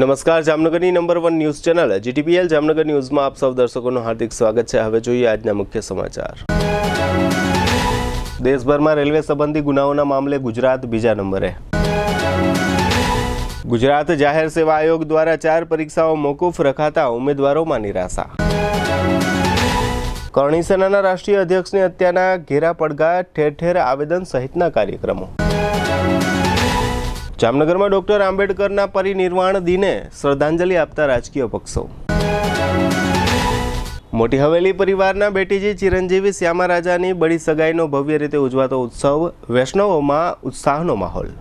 નમસ્કાર, જામનગરની number 1 news channel GTPL Jamnagar ન્યૂઝમાં આપ સૌ દર્શકોનું હાર્દિક સ્વાગત છે। હવે જોઈએ આજના મુખ્ય સમાચાર। દેશભરમાં રેલવે સંબંધી ગુનાઓના મામલે ગુજરાત બીજા નંબરે। ગુજરાત જાહેર સેવા આયોગ દ્વારા 4 પરીક્ષાઓ મોકૂફ રખાતા ઉમેદવારોમાં નિરાશા। કરણી સેનાના રાષ્ટ્રીય અધ્યક્ષની હત્યાના ઘેરા પડઘા, ઠેર ઠેર આવેદન સહિતના કાર્યક્રમો। જામનગરમાં ડોક્ટર આંબેડકરના પરિનિર્વાણ દિને શ્રદ્ધાંજલિ આપતા રાજકીય પક્ષો। મોટી હવેલી પરિવારના બેટીજી ચિરંજીવી શ્યામારાજાની બડી સગાઈનો ભવ્ય રીતે ઉજવાતો ઉત્સવ, વૈષ્ણવોમાં ઉત્સાહનો માહોલ।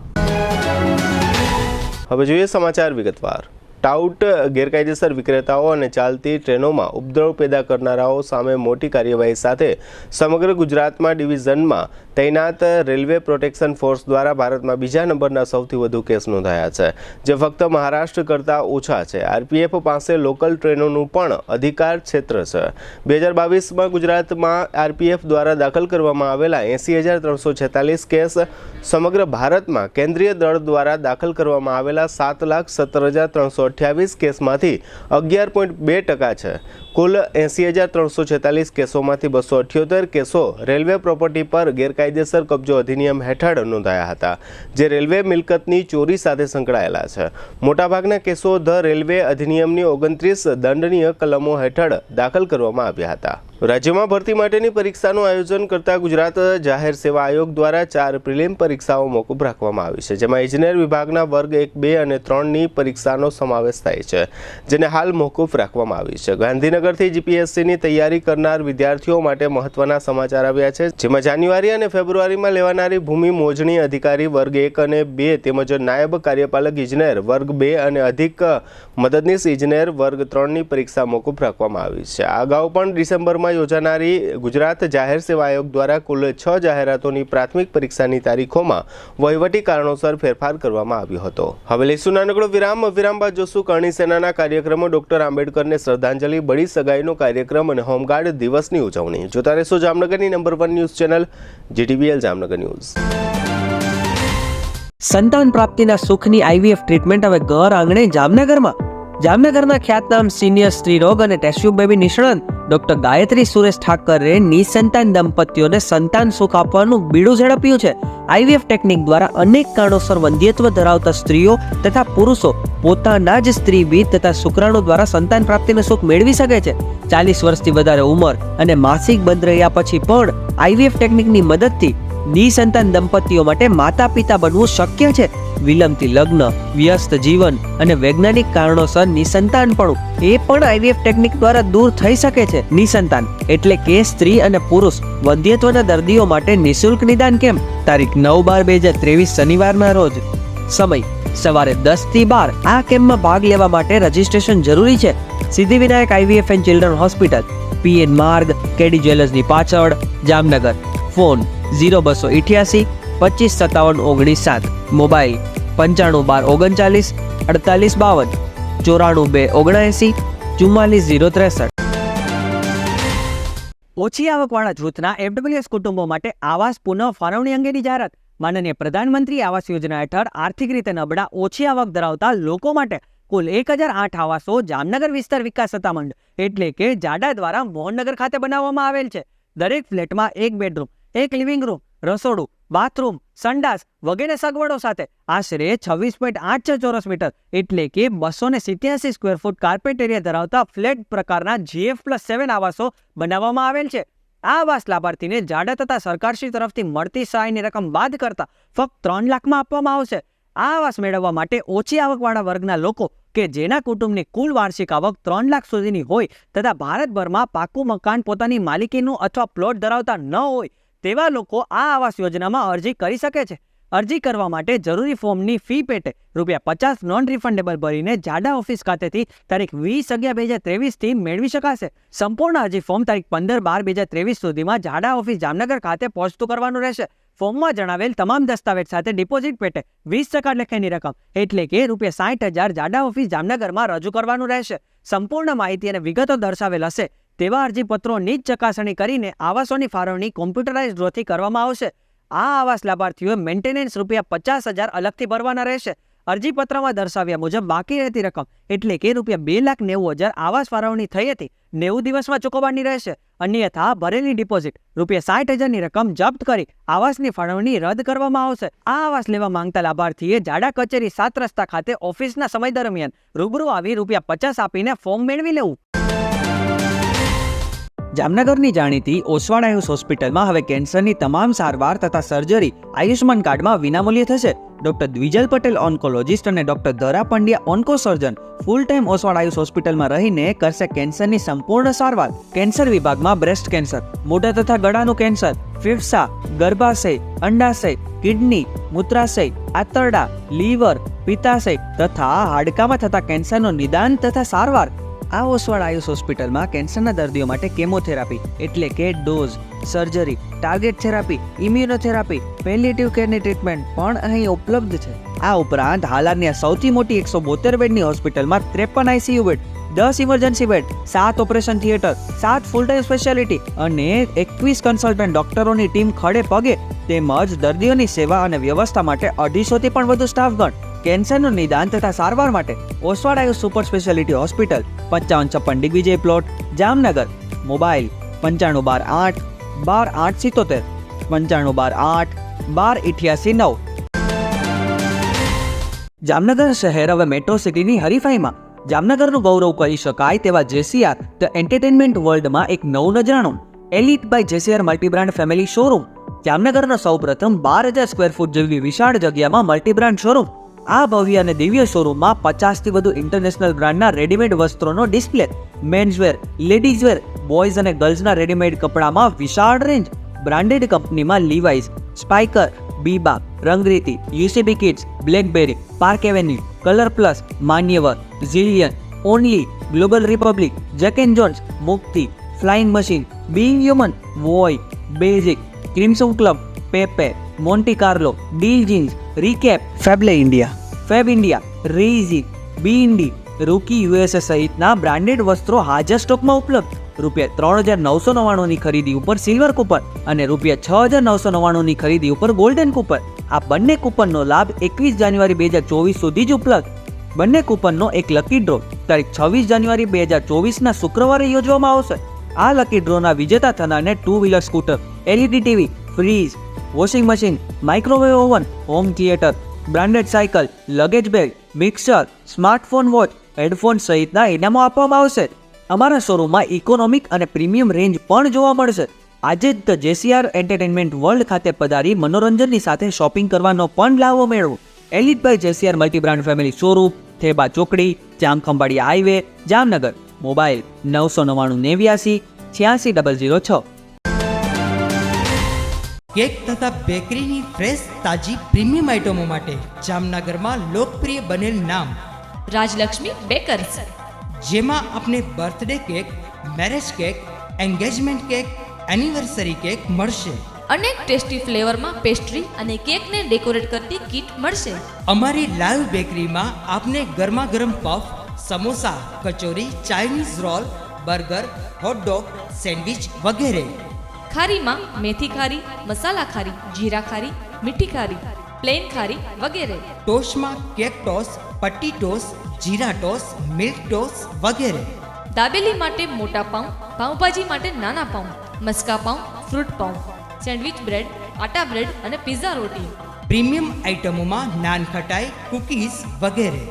હવે જોઈએ સમાચાર વિગતવાર। ટાઉટ ગેરકાયદેસર વિક્રેતાઓ અને ચાલતી ટ્રેનોમાં ઉપદ્રવ પેદા કરનારાઓ સામે મોટી કાર્યવાહી સાથે સમગ્ર ગુજરાતમાં ડિવિઝનમાં તૈનાત રેલવે પ્રોટેક્શન ફોર્સ દ્વારા ભારતમાં બીજા નંબરના સૌથી વધુ કેસ નોંધાયા છે, જે ફક્ત મહારાષ્ટ્ર કરતાં ઓછા છે। આરપીએફ પાસે લોકલ ટ્રેનોનું પણ અધિકાર ક્ષેત્ર છે। 2022માં ગુજરાતમાં આરપીએફ દ્વારા દાખલ કરવામાં આવેલા 80,346 કેસ સમગ્ર ભારતમાં કેન્દ્રીય દળ દ્વારા દાખલ કરવામાં આવેલા 7,17,328 કેસમાંથી 11.2% છે। કુલ 80,346 કેસોમાંથી 278 કેસો રેલવે પ્રોપર્ટી પર ગેરકાયદેસર કબજો અધિનિયમ હેઠળ નોંધાયા હતા, જે રેલવે મિલકતની ચોરી સાથે સંકળાયેલા છે। મોટાભાગના કેસો ધ રેલવે અધિનિયમની 29 દંડનીય કલમો હેઠળ દાખલ કરવામાં આવ્યા હતા। રાજ્યમાં ભરતી માટેની પરીક્ષાનું આયોજન કરતા ગુજરાત જાહેર સેવા આયોગ દ્વારા 4 પ્રિલિમ પરીક્ષાઓ મોકૂફ રાખવામાં આવી છે, જેમાં ઇજનેર વિભાગના વર્ગ 1, 2 અને 3ની પરીક્ષાનો સમાવેશ થાય છે, જેને હાલ મોકૂફ રાખવામાં આવી છે। ગાંધીનગરથી જીપીએસસીની તૈયારી કરનાર વિદ્યાર્થીઓ માટે મહત્વના સમાચાર આવ્યા છે, જેમાં જાન્યુઆરી અને ફેબ્રુઆરીમાં લેવાનારી ભૂમિ મોજણી અધિકારી વર્ગ 1 અને 2 તેમજ નાયબ કાર્યપાલક ઇજનેર વર્ગ 2 અને અધિક મદદનીશ ઇજનેર વર્ગ 3ની પરીક્ષા મોકૂફ રાખવામાં આવી છે। આ અગાઉ પણ ડિસેમ્બરમાં યોજાનારી ગુજરાત જાહેર સેવા આયોગ દ્વારા કુલ 6 જાહેરાતોની પ્રાથમિક પરીક્ષાની તારીખોમાં વહીવટી કારણોસર ફેરફાર કરવામાં આવ્યો હતો। હવે લઈશું નાનકડો વિરામ બાદ જોશું કરણી સેનાના કાર્યક્રમો, ડોક્ટર આંબેડકરને શ્રદ્ધાંજલિ, બડી સગાઈનો કાર્યક્રમ અને હોમગાર્ડ દિવસની ઉજવણી। જોતા રહેશો જામનગરની number 1 news channel GTPL Jamnagar news. સંતાન પ્રાપ્તિના સુખની આઈવીએફ ટ્રીટમેન્ટ હવે ઘર આંગણે જામનગરમાં। જામનગરના ખ્યાતનામ સિનિયર સ્ત્રીરોગ અને ટેસ્ટ્યુબ બેબી નિષ્ણાંત ડોક્ટર ગાયત્રી સુરેશ ઠાકરે નિસંતાન દંપતીઓને સંતાન સુખ આપવાનું બીડું ઝડપ્યું છે। આઈવીએફ ટેકનિક દ્વારા અનેક કારણોસર વંધ્યત્વ ધરાવતા સ્ત્રીઓ તથા પુરુષો પોતાના જ સ્ત્રીબીજ તથા શુક્રાણુ દ્વારા સંતાન પ્રાપ્તિનું સુખ મેળવી શકે છે। 40 વર્ષથી વધારે ઉંમર અને માસિક બંધ રહ્યા પછી પણ આઈવીએફ ટેકનિકની મદદથી નિસંતાન દંપતીઓ માટે માતા પિતા બનવું શક્ય છે। વિલંબથી લગ્ન, વ્યસ્ત જીવન અને વૈજ્ઞાનિક કારણોસર નિસંતાનપણું એ પણ આઈવીએફ ટેકનિક દ્વારા દૂર થઈ શકે છે। નિસંતાન એટલે કે સ્ત્રી અને પુરુષ વંધ્યત્વના દર્દીઓ માટે નિઃશુલ્ક નિદાન કેમ્પ, તારીખ 9/12/2023 શનિવારના રોજ, સમય સવારે 10 થી 12। આ કેમ્પમાં ભાગ લેવા માટે રજીસ્ટ્રેશન જરૂરી છે। Siddhivinayak IVF and children hospital, PN Marg, KD જ્વેલર્સની પાછળ, જામનગર। Phone 0288 25 57 19 7, mobile 95 12 39 48 52 94 2 79 44 063। ઓછી આવકવાળા જૂથના એફડબ્લ્યુએસ કુટુંબો માટે આવાસ પુનઃ ફાળવણી અંગેની જાહેરાત। માનનીય પ્રધાનમંત્રી આવાસ યોજના હેઠળ આર્થિક રીતે નબળા, ઓછી આવક ધરાવતા લોકો માટે કુલ 1008 આવાસો જામનગર વિસ્તાર વિકાસ સત્તામંડળ એટલે કે જાડા દ્વારા મોહનનગર ખાતે બનાવવામાં આવેલ છે। દરેક ફ્લેટમાં 1 બેડરૂમ, 1 લિવિંગ રૂમ, રસોડું, બાથરૂમ, સંડાસ વગેરે સગવડો સાથે આશરે 26.86 ચોરસ મીટર એટલે કે 287 સ્ક્વેર ફૂટ કાર્પેટ એરિયા ધરાવતા ફ્લેટ પ્રકારના GF+7 આવાસો બનાવવામાં આવેલ છે। આ આવાસ લાભાર્થીને જાડા તથા સરકારશ્રી તરફથી મળતી સહાયની રકમ બાદ કરતા ફક્ત 3 લાખમાં આપવામાં આવશે। આ આવાસ મેળવવા માટે ઓછી આવકવાળા વર્ગના લોકો કે જેના કુટુંબની કુલ વાર્ષિક આવક 3 લાખ સુધીની હોય તથા ભારતભરમાં પાકું મકાન પોતાની માલિકીનું અથવા પ્લોટ ધરાવતા ન હોય તેવા લોકો આ આવાસ યોજનામાં અરજી કરી શકે છે। અરજી કરવા માટે જરૂરી ફોર્મની ફી પેટે ₹50 નોન રિફંડેબલ ભરીને જાડા ઓફિસ ખાતેથી તારીખ 20/11/2023 થી મેળવી શકાશે। સંપૂર્ણ અરજી ફોર્મ તારીખ 15/12/2023 સુધીમાં જાડા ઓફિસ જામનગર ખાતે પહોંચતું કરવાનું રહેશે। ફોર્મમાં જણાવેલ તમામ દસ્તાવેજ સાથે ડિપોઝિટ પેટે 20% લેખાની રકમ એટલે કે ₹60,000 જાડા ઓફિસ જામનગરમાં રજૂ કરવાનું રહેશે। સંપૂર્ણ માહિતી અને વિગતો દર્શાવેલ હશે તેવા અરજીપત્રોની જ ચકાસણી કરીને આવાસોની ફાળવણી કોમ્પ્યુટરાઇઝ ડ્રોથી કરવામાં આવશે। આ આવાસ લાભાર્થીઓએ મેન્ટેનન્સ ₹50,000 અલગથી ભરવાના રહેશે। અરજીપત્રમાં દર્શાવ્યા મુજબ બાકી રહેતી રકમ એટલે કે ₹2,90,000 આવાસ ફાળવણી થઈ હતી 90 દિવસમાં ચૂકવવાની રહેશે. અન્યથા ભરેલી ડિપોઝિટ ₹60,000ની રકમ જપ્ત કરી આવાસની ફાળવણી રદ કરવામાં આવશે. આ આવાસ લેવા માંગતા લાભાર્થીએ જાડા કચેરી 7 રસ્તા ખાતે ઓફિસના સમય દરમિયાન રૂબરૂ આવી ₹50 આપીને ફોર્મ મેળવી લેવું. જામનગરની જાણીતી ઓસવાડ આયુષ હોસ્પિટલમાં હવે કેન્સરની તમામ સારવાર તથા સર્જરી આયુષ્માન કાર્ડમાં વિનામૂલ્યે થશે. ડોક્ટર દ્વિજલ પટેલ ઓન્કોલોજીસ્ટ અને ડોક્ટર ધરા પંડ્યા ઓન્કો સર્જન ફૂલ ટાઈમ ઓસવાડ આયુષ હોસ્પિટલમાં રહીને કરશે કેન્સરની સંપૂર્ણ સારવાર. કેન્સર વિભાગમાં બ્રેસ્ટ કેન્સર, મોઢા તથા ગળાનું કેન્સર, ફેફસા, ગર્ભાશય, અંડાશય, કિડની, મૂત્રાશય, આંતરડા, લીવર, પિત્તાશય તથા હાડકામાં થતા કેન્સરનું નિદાન તથા સારવાર. આ ઓસવાડ આયુષ હોસ્પિટલમાં કેન્સરના દર્દીઓ માટે કેમોથેરાપી એટલે કે dose, surgery, target therapy, immunotherapy, palliative કેરની ટ્રીટમેન્ટ પણ અહીં ઉપલબ્ધ છે. આ ઉપરાંત હાલની સૌથી મોટી 172 બેડની હોસ્પિટલમાં 53 ICU bed, 10 emergency bed, 7 operation theatre, 7 full time speciality અને 21 કન્સલ્ટન્ટ ડોક્ટરોની ટીમ ખડે પગે તેમજ દર્દીઓની સેવા અને વ્યવસ્થા માટે 250થી પણ વધુ સ્ટાફગણ. કેન્સરનું નિદાન તથા સારવાર માટે Oswad Ayush super speciality hospital 5556 Digvijay plot, Jamnagar. Mobile 9512 8 12877 9512 8 12 88 9. Jamnagar શહેર હવે મેટ્રો સિટીની હરીફાઈમાં. જામનગરનું ગૌરવ કરી શકાય તેવા JCR ધ એન્ટરટેનમેન્ટ વર્લ્ડમાં એક નવું નજરાણું Elite by JCR multibrand family showroom. જામનગરનો સૌપ્રથમ 12,000 સ્ક્વેર ફૂટ જેવી વિશાળ જગ્યામાં મલ્ટીબ્રાન્ડ શોરૂમ. આ ભવ્ય અને દિવ્ય શોરૂમમાં 50થી વધુ ઇન્ટરનેશનલ બ્રાન્ડના રેડીમેડ વસ્ત્રોનો ડિસ્પ્લે, મેન્સવેર, લેડીઝવેર, બોયઝ અને ગર્લ્સના રેડીમેડ કપડામાં વિશાળ રેન્જ. બ્રાન્ડેડ કંપનીમાં Levi's, Spykar, Biba, Rangriti, UCB kids, BlackBerry, Park Avenue, Colour Plus, Manyavar, Zillion, Only, Global Republic, Jack and Jones, Mukti, Flying Machine, Being Human, વોય, basic, Crimson Club, Pepe, Monte Carlo, Deal Jeans, Recap, ફેબલે India, Fab India, રેઝી, બીઇન્ડી, Rookie USA સહિતના branded વસ્ત્રો હાજર સ્ટોકમાં ઉપલબ્ધ. ₹3,999ની ખરીદી ઉપર સિલ્વર કૂપન અને ₹6,999ની ખરીદી ઉપર ગોલ્ડન કૂપન. આ બંને કૂપનનો લાભ 21 જાન્યુઆરી 2024 સુધી જ ઉપલબ્ધ. બંને કૂપનનો એક લકી ડ્રો તારીખ 26 જાન્યુઆરી 2024ના શુક્રવારે યોજવામાં આવશે. આ લકી ડ્રોના વિજેતા થનારને 2 wheeler scooter, LED TV, fridge, washing machine, microwave oven, home theatre, branded cycle, luggage bag, mixer, smartphone watch, headphone સહિતના ઇનામો આપવામાં આવશે. અમારા શોરૂમમાં ઇકોનોમિક અને પ્રીમિયમ રેન્જ પણ જોવા મળશે. આજે જ ધ JCR એન્ટરટેનમેન્ટ વર્લ્ડ ખાતે પધારી મનોરંજનની સાથે શોપિંગ કરવાનો પણ લાવો મેળવો. Elite by JCR multibrand family showroom, Theba ચોકડી, Jamkhambhalia highway, Jamnagar. Mobile 999 86 006. Cake તથા બેકરીની ફ્રેશ તાજી પ્રીમિયમ આઇટમો માટે જામનગરમાં લોકપ્રિય બનેલ નામ રાજલક્ષ્મી બેકર્સ, જેમાં આપને birthday cake, marriage cake, engagement cake, anniversary cake મળશે. અનેક ટેસ્ટી ફ્લેવરમાં પેસ્ટ્રી અને કેકને ડેકોરેટ કરતી કીટ મળશે. અમારી લાઈવ બેકરીમાં આપને ગરમા ગરમ puff, samosa, kachori, Chinese roll, burger, hotdog, sandwich વગેરે. ખારીમાં મેથી ખારી, મસાલા ખારી, જીરા ખારી, મીઠી ખારી, પ્લેન ખારી વગેરે. ટોસ્ટમાં કેક ટોસ, પટ્ટી ટોસ, જીરા ટોસ, મિલ્ક ટોસ વગેરે. દાબેલી માટે મોટા પાઉં, પાઉંભાજી માટે નાના પાઉં, મસ્કા પાઉં, ફ્રૂટ પાઉં, સેન્ડવિચ બ્રેડ, આટા બ્રેડ અને પિઝા રોટી. પ્રીમિયમ આઇટમોમાં નાન ખટાઈ, કૂકીઝ વગેરે.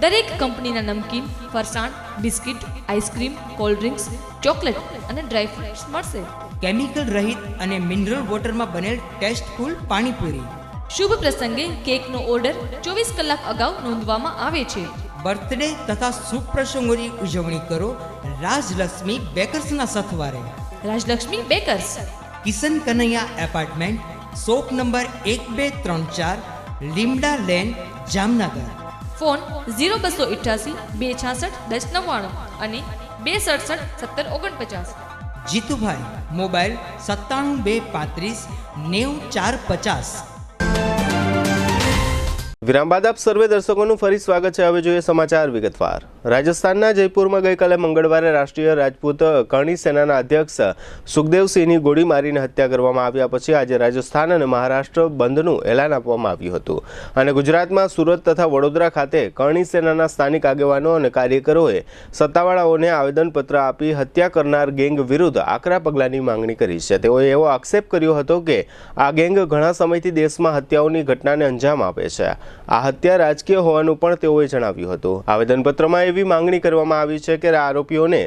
દરેક કંપનીના નમકીન, ફરસાણ, biscuit, ice cream, cold drinks, chocolate અને ડ્રાયફ્રૂટ્સ મળશે. કેમિકલ રહિત અને મિનરલ વોટરમાં બનેલ ટેસ્ટફુલ પાણીપુરી. શુભ પ્રસંગે કેકનો ઓર્ડર 24 કલાક અગાઉ નોંધવામાં આવે છે. બર્થડે તથા શુભ પ્રસંગોની ઉજવણી કરો રાજલક્ષ્મી બેકર્સના સથવારે. Rajlaxmi bakers, Kishan Kanaiya apartment, shop number 1234, Limda lane, Jamnagar. Phone 0288 266 1099 અને 267 1749. જીતુભાઈ, મોબાઈલ 97 235 90 450. વિરામ બાદ આપ સર્વે દર્શકોનું ફરી સ્વાગત છે. હવે જોઈએ સમાચાર વિગતવાર. રાજસ્થાનના જયપુરમાં ગઈકાલે મંગળવારે રાષ્ટ્રીય રાજપૂત કરણી સેનાના અધ્યક્ષ સુખદેવસિંહની ગોળી મારીને હત્યા કરવામાં આવ્યા પછી આજે રાજસ્થાન અને મહારાષ્ટ્ર બંધનું એલાન આપવામાં આવ્યું હતું અને ગુજરાતમાં સુરત તથા વડોદરા ખાતે કરણી સેનાના સ્થાનિક આગેવાનો અને કાર્યકરોએ સત્તાવાળાઓને આવેદનપત્ર આપી હત્યા કરનાર ગેંગ વિરુદ્ધ આકરા પગલાંની માંગણી કરી છે. તેઓએ એવો આક્ષેપ કર્યો હતો કે આ ગેંગ ઘણા સમયથી દેશમાં હત્યાઓની ઘટનાને અંજામ આપે છે. આ હત્યા રાજકીય હોવાનું પણ તેઓએ જણાવ્યું હતું. આવેદનપત્રમાં એવી માંગણી કરવામાં આવી છે કે આરોપીઓને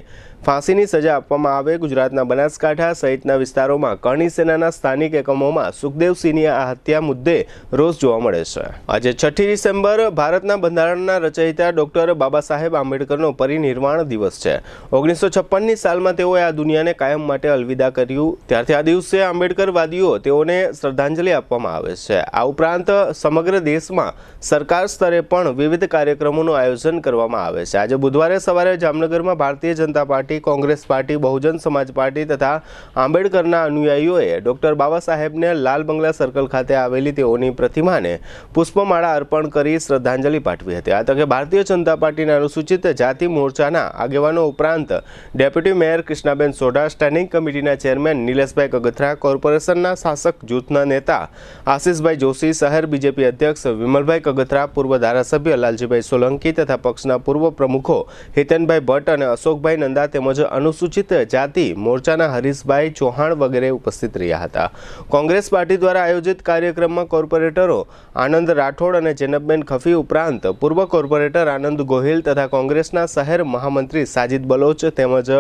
ફાંસીની સજા આપવામાં આવે. ગુજરાતના બનાસકાંઠા સહિતના વિસ્તારોમાં કરણી સેનાના સ્થાનિક એકમોમાં સુખદેવસિંહની આ હત્યા મુદ્દે રોષ જોવા મળે છે. આજે 6 ડિસેમ્બર ભારતના બંધારણના રચયિતા ડોક્ટર બાબા સાહેબ આંબેડકરનો પરિનિર્વાણ દિવસ છે. 1956ની સાલમાં તેઓએ આ દુનિયાને કાયમ માટે અલવિદા કર્યું. ત્યારથી આ દિવસે આંબેડકરવાદીઓ તેઓને શ્રદ્ધાંજલિ આપવામાં આવે છે. આ ઉપરાંત સમગ્ર દેશમાં સરકાર સ્તરે પણ વિવિધ કાર્યક્રમોનું આયોજન કરવામાં આવે છે. આજે બુધવારે સવારે જામનગરમાં Bharatiya Janata party, Congress party, Bahujan Samaj party તથા આંબેડકરના અનુયાયીઓએ ડોક્ટર બાબા સાહેબને લાલ બંગલા સર્કલ ખાતે આવેલી તેઓની પ્રતિમાને પુષ્પમાળા અર્પણ કરી શ્રદ્ધાંજલિ પાઠવી હતી. આ તકે ભારતીય જનતા પાર્ટીના અનુસૂચિત જાતિ મોરચાના આગેવાનો ઉપરાંત deputy mayor Krishnaben Sodha, standing કમિટીના ચેરમેન નિલેશભાઈ કગથરા, કોર્પોરેશનના શાસક જૂથના નેતા આશિષભાઈ જોશી, શહેર બીજેપી અધ્યક્ષ વિમલભાઈ કગથરા, પૂર્વ ધારાસભ્ય લાલજીભાઈ સોલંકી તથા પક્ષના પૂર્વ પ્રમુખો હિતેનભાઈ ભટ્ટ અને અશોકભાઈ નંદા તેમજ અનુસૂચિત જાતિ મોરચાના હરીશભાઈ ચૌહાણ વગેરે ઉપસ્થિત રહ્યા હતા. કોંગ્રેસ પાર્ટી દ્વારા આયોજિત કાર્યક્રમમાં કોર્પોરેટરો આનંદ રાઠોડ અને જેનબબેન ખફી ઉપરાંત પૂર્વ કોર્પોરેટર આનંદ ગોહિલ તથા કોંગ્રેસના શહેર મહામંત્રી સાજિદ બલોચ તેમજ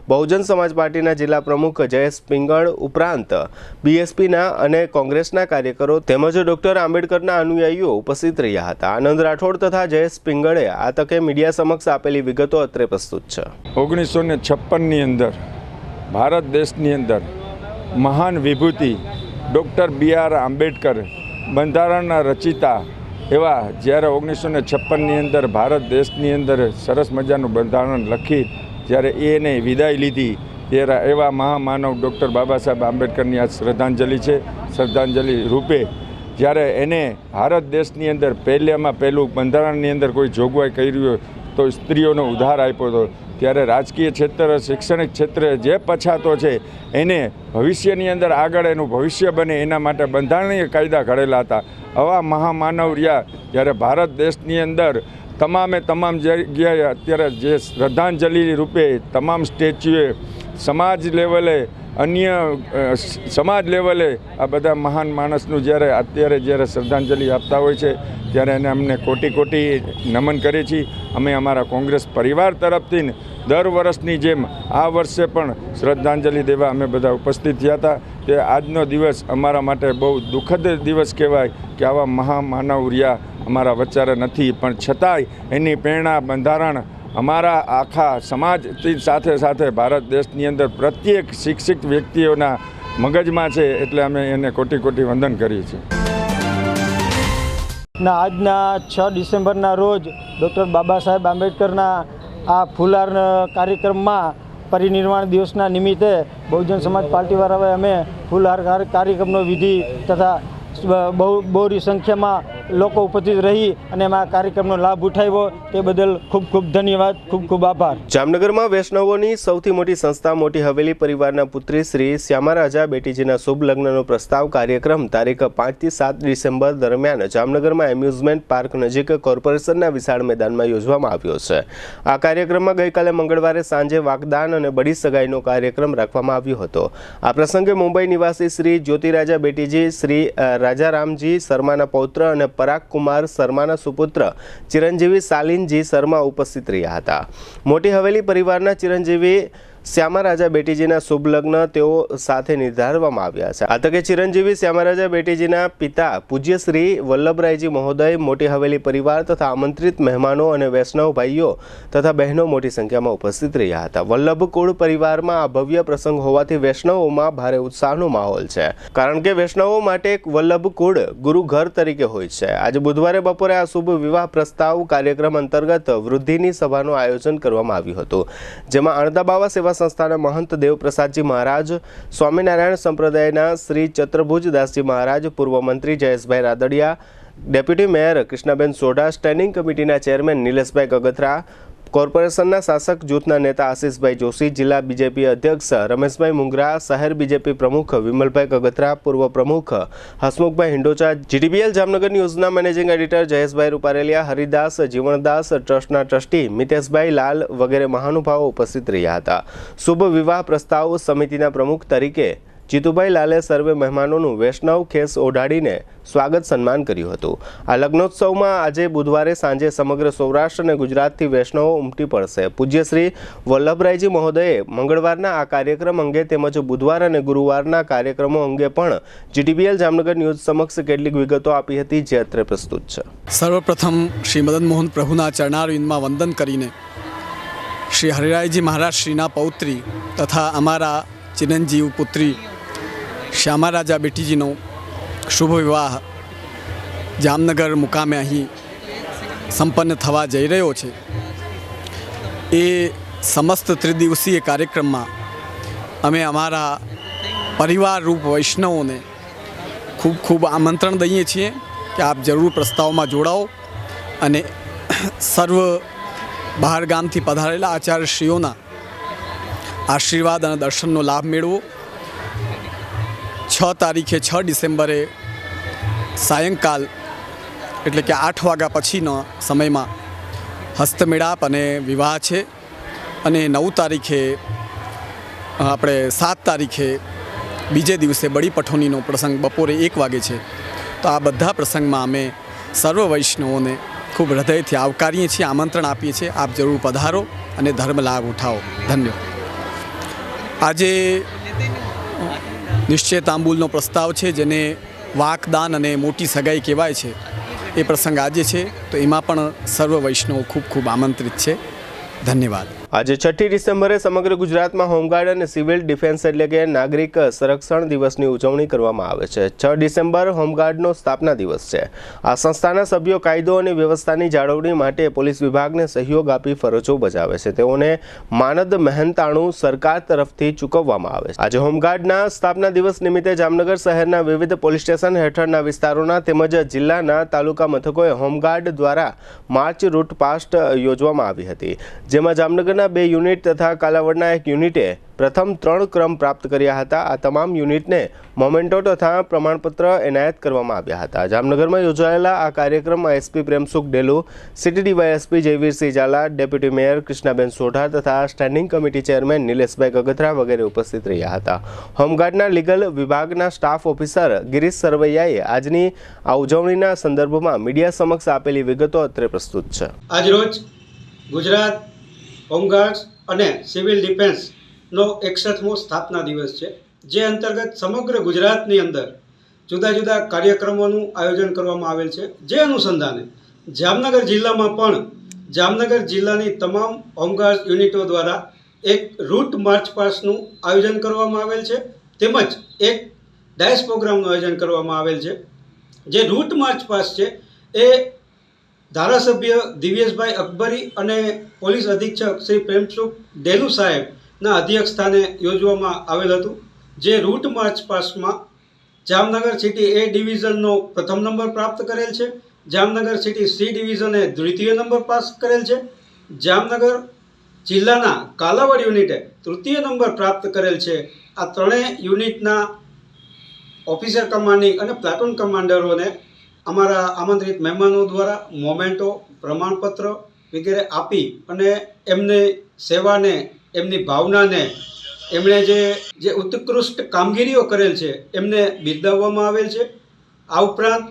બહુજન સમાજ પાર્ટીના જિલ્લા પ્રમુખ જયેશ પિંગળ ઉપરાંત બીએસપીના અને કોંગ્રેસના કાર્યકરો તેમજ ડોક્ટર આંબેડકરના અનુયાયીઓ ઉપસ્થિત રહ્યા હતા. આનંદ રાઠોડ તથા જયેશ પિંગળે આ તકે મીડિયા સમક્ષ આપેલી વિગતો અત્રે પ્રસ્તુત છે. 1956ની અંદર ભારત દેશની અંદર મહાન વિભૂતિ ડૉક્ટર BR આંબેડકર બંધારણના રચિતા એવા જ્યારે 1956ની અંદર ભારત દેશની અંદર સરસ મજાનું બંધારણ લખી જ્યારે એને વિદાય લીધી ત્યારે એવા મહામાનવ ડૉક્ટર બાબા સાહેબ આંબેડકરની આ શ્રદ્ધાંજલિ છે. શ્રદ્ધાંજલિ રૂપે જ્યારે એને ભારત દેશની અંદર પહેલું બંધારણની અંદર કોઈ જોગવાઈ કરી હોય તો સ્ત્રીઓનો ઉદ્ધાર આપ્યો હતો. ત્યારે રાજકીય ક્ષેત્ર, શૈક્ષણિક ક્ષેત્રે જે પછાતો છે એને ભવિષ્યની અંદર આગળ એનું ભવિષ્ય બને એના માટે બંધારણીય કાયદા ઘડેલા હતા. આવા મહામાનવ રહ્યા જ્યારે ભારત દેશની અંદર તમામ જગ્યાએ અત્યારે જે શ્રદ્ધાંજલિ રૂપે તમામ સ્ટેચ્યુએ સમાજ લેવલે અન્ય સમાજ લેવલે આ બધા મહાન માણસનું જ્યારે શ્રદ્ધાંજલિ આપતા હોય છે ત્યારે એને અમને કોટી નમન કરીએ છીએ. અમે અમારા કોંગ્રેસ પરિવાર તરફથી દર વર્ષની જેમ આ વર્ષે પણ શ્રદ્ધાંજલિ દેવા અમે બધા ઉપસ્થિત થયા હતા. તે આજનો દિવસ અમારા માટે બહુ દુઃખદ દિવસ કહેવાય કે આવા મહામાનવ રહ્યા અમારા વચ્ચારે નથી, પણ છતાંય એની પ્રેરણા બંધારણ અમારા આખા સમાજની સાથે ભારત દેશની અંદર પ્રત્યેક શિક્ષિત વ્યક્તિઓના મગજમાં છે. એટલે અમે એને કોટી વંદન કરીએ છીએ. આજના 6 ડિસેમ્બરના રોજ ડૉક્ટર બાબા સાહેબ આંબેડકરના આ ફુલહાર કાર્યક્રમમાં પરિનિર્વાણ દિવસના નિમિત્તે બહુજન સમાજ પાર્ટીવાળાએ અમે ફુલહાર કાર્યક્રમનો વિધિ તથા બહોળી સંખ્યામાં લોકો ઉપસ્થિત રહી અને એમાં કાર્યક્રમનો લાભ ઉઠાવ્યો તે બદલ ખૂબ ધન્યવાદ, ખૂબ આભાર. જામનગરમાં વૈષ્ણવોની સૌથી મોટી સંસ્થા મોટી હવેલી પરિવારના પુત્રી શ્રી શ્યામારાજા બેટીજીના શુભ લગ્નનો પ્રસ્તાવ કાર્યક્રમ તારીખ 5 થી 7 ડિસેમ્બર દરમિયાન જામનગરમાં એમ્યુઝમેન્ટ પાર્ક નજીક કોર્પોરેશનના વિશાળ મેદાનમાં યોજવામાં આવ્યો છે. આ કાર્યક્રમમાં ગઈકાલે મંગળવારે સાંજે વાગદાન અને બડી સગાઈનો કાર્યક્રમ રાખવામાં આવ્યો હતો. આ પ્રસંગે મુંબઈ નિવાસી શ્રી જ્યોતિરાજા બેટીજી, શ્રી રાજારામજી શર્માના પૌત્ર અને પરાગ કુમાર શર્માના સુપુત્ર ચિરંજીવી શાલિનજી શર્મા ઉપસ્થિત રહ્યા હતા. મોટી હવેલી પરિવારના ચિરંજીવી શ્યામારાજા બેટીજીના શુભ લગ્ન તેઓ સાથે નિર્ધારવામાં આવ્યા છે. આ તકે ચિરંજીવી શ્યામારાજા બેટીજીના પિતા પૂજ્ય શ્રી વલ્લભરાયજી મહોદય, મોટી હવેલી પરિવાર તથા આમંત્રિત મહેમાનો અને વૈષ્ણવ ભાઈઓ તથા બહેનો મોટી સંખ્યામાં ઉપસ્થિત રહ્યા હતા. વલ્લભ કુળ પરિવારમાં આ ભવ્ય પ્રસંગ હોવાથી વૈષ્ણવોમાં ભારે ઉત્સાહનો માહોલ છે, કારણ કે વૈષ્ણવો માટે એક વલ્લભ કુળ ગુરુ ઘર તરીકે હોય છે. આજે બુધવારે બપોરે આ શુભ વિવાહ પ્રસ્તાવ કાર્યક્રમ અંતર્ગત વૃદ્ધિની સભાનું આયોજન કરવામાં આવ્યું હતું, જેમાં અણદાબાવા સેવા સંસ્થાના મહંત દેવપ્રસાદજી મહારાજ, સ્વામિનારાયણ સંપ્રદાયના શ્રી ચત્રભુજદાસજી મહારાજ, પૂર્વ મંત્રી Jayeshbhai Radadiya, deputy mayor Krishnaben Sodha, standing કમિટીના ચેરમેન નિલેશભાઈ કગથરા, કોર્પોરેશનના શાસક જૂથના નેતા આશિષભાઈ જોશી, જિલ્લા બીજેપી અધ્યક્ષ રમેશભાઈ મુંગરા, શહેર બીજેપી પ્રમુખ વિમલભાઈ કગથરા, પૂર્વ પ્રમુખ હસમુખભાઈ હિંડોચા, જીટીબીએલ જામનગર ન્યૂઝના મેનેજિંગ એડિટર જયેશભાઈ રૂપારેલિયા, હરિદાસ જીવણદાસ, ટ્રસ્ટના ટ્રસ્ટી મિતેશભાઈ લાલ વગેરે મહાનુભાવો ઉપસ્થિત રહ્યા હતા. શુભ વિવાહ પ્રસ્તાવ સમિતિના પ્રમુખ તરીકે જીતુભાઈ લાલે સર્વે મહેમાનોનું વૈષ્ણવ ખેસ ઓઢાડીને સ્વાગત સન્માન કર્યું હતું. આ લગ્નોત્સવમાં આજે બુધવારે સાંજે સમગ્ર સૌરાષ્ટ્ર અને ગુજરાતથી વૈષ્ણવો ઉમટી પડશે. પૂજ્ય શ્રી વલ્લભરાયજી મહોદયે મંગળવારના આ કાર્યક્રમ અંગે તેમજ બુધવાર અને ગુરુવારના કાર્યક્રમો અંગે પણ જીટીબીએલ જામનગર ન્યૂઝ સમક્ષ કેટલીક વિગતો આપી હતી, જે અત્રે પ્રસ્તુત છે. સર્વપ્રથમ શ્રી મદન મોહન પ્રભુના ચરણારવિંદમાં વંદન કરીને શ્રી હરિરાયજી મહારાજ શ્રીના પૌત્રી તથા અમારા ચિરંજીવ પુત્રી શ્યામારાજા બેટીજીનો શુભ વિવાહ જામનગર મુકામે અહીં સંપન્ન થવા જઈ રહ્યો છે. એ સમસ્ત ત્રિદિવસીય કાર્યક્રમમાં અમે અમારા પરિવાર રૂપ વૈષ્ણવોને ખૂબ ખૂબ આમંત્રણ દઈએ છીએ કે આપ જરૂર પ્રસ્તાવમાં જોડાઓ અને સર્વ બહાર ગામથી પધારેલા આચાર્યશ્રીઓના આશીર્વાદ અને દર્શનનો લાભ મેળવો. 6 તારીખે 6 ડિસેમ્બરે સાયંકાલ એટલે કે 8 વાગ્યા પછીના સમયમાં હસ્તમેળાપ અને વિવાહ છે અને 9 તારીખે આપણે 7 તારીખે બીજે દિવસે બળી પઠોનીનો પ્રસંગ બપોરે 1 વાગે છે. તો આ બધા પ્રસંગમાં અમે સર્વ વૈષ્ણવોને ખૂબ હૃદયથી આવકારીએ છીએ, આમંત્રણ આપીએ છીએ. આપ જરૂર પધારો અને ધર્મ લાભ ઉઠાવો. ધન્યવાદ. આજે નિશ્ચય તાંબૂલનો પ્રસ્તાવ છે, જેને વાકદાન અને મોટી સગાઈ કહેવાય છે. એ પ્રસંગ આજે છે, તો એમાં પણ સર્વ વૈષ્ણવો ખૂબ ખૂબ આમંત્રિત છે. ધન્યવાદ. આજે 6 ડિસેમ્બરે સમગ્ર ગુજરાતમાં હોમગાર્ડ અને સિવિલ ડિફેન્સ એટલે કે નાગરિક સંરક્ષણ દિવસની ઉજવણી કરવામાં આવે છે. 6 ડિસેમ્બર હોમગાર્ડનો સ્થાપના દિવસ છે. આ સંસ્થાના સભ્યો કાયદો અને વ્યવસ્થાની જાળવણી માટે પોલીસ વિભાગને સહયોગ આપી ફરજો બજાવે છે. તેઓને માનદ મહેનતાણું સરકાર તરફથી ચૂકવવામાં આવે છે. આજે હોમગાર્ડના સ્થાપના દિવસ નિમિત્તે જામનગર શહેરના વિવિધ પોલીસ સ્ટેશન હેઠળના વિસ્તારોના તેમજ જિલ્લાના તાલુકા મથકોએ હોમગાર્ડ દ્વારા માર્ચ રૂટ પાસ્ટ યોજવામાં આવી હતી, જેમાં જામનગરના 2 યુનિટ તથા કાલાવડના 1 યુનિટે પ્રથમ 3 ક્રમ પ્રાપ્ત કર્યા હતા. આ તમામ યુનિટને મોમેન્ટો તથા પ્રમાણપત્ર એનાયત કરવામાં આવ્યા હતા. જામનગરમાં યોજાયેલા આ કાર્યક્રમમાં SP Premsukh Delu, city DYSP Jayveersinh Zala, deputy mayor Krishnaben Sodha તથા standing committee chairman Nileshbhai Kagathara વગેરે ઉપસ્થિત રહ્યા હતા. હોમગાર્ડના લીગલ વિભાગના સ્ટાફ ઓફિસર ગિરીશ સરવૈયાએ આજની આ ઉજવણીના સંદર્ભમાં મીડિયા સમક્ષ આપેલી વિગતો અત્રે પ્રસ્તુત છે. આજરોજ ગુજરાત હોમગાર્ડ્સ અને સિવિલ ડિફેન્સનો 61મો સ્થાપના દિવસ છે, જે અંતર્ગત સમગ્ર ગુજરાતની અંદર જુદા જુદા કાર્યક્રમોનું આયોજન કરવામાં આવેલ છે. જે અનુસંધાને જામનગર જિલ્લામાં પણ જામનગર જિલ્લાની તમામ હોમગાર્ડ યુનિટો દ્વારા એક રૂટ માર્ચ પાસનું આયોજન કરવામાં આવેલ છે, તેમજ એક ડાયસ પ્રોગ્રામનું આયોજન કરવામાં આવેલ છે. જે રૂટ માર્ચ પાસ છે એ ધારાસભ્ય દિવ્યેશભાઈ અકબરી અને પોલીસ અધિક્ષક શ્રી પ્રેમસુખ ડેલુ સાહેબના અધ્યક્ષ સ્થાને યોજવામાં આવેલ હતું. જે રૂટ માર્ચ પાસમાં જામનગર સિટી A ડિવિઝનનો પ્રથમ નંબર પ્રાપ્ત કરેલ છે, જામનગર સિટી C ડિવિઝને દ્વિતીય નંબર પાસ કરેલ છે, જામનગર જિલ્લાના કાલાવડ યુનિટે તૃતીય નંબર પ્રાપ્ત કરેલ છે. આ ત્રણેય યુનિટના ઓફિસર કમાન્ડિંગ અને પ્લાટૂન કમાન્ડરોને અમારા આમંત્રિત મહેમાનો દ્વારા મોમેન્ટો, પ્રમાણપત્ર વગેરે આપી અને એમની સેવાને, એમની ભાવનાને, એમણે જે ઉત્કૃષ્ટ કામગીરીઓ કરેલ છે એમને બિરદાવવામાં આવેલ છે. આ ઉપરાંત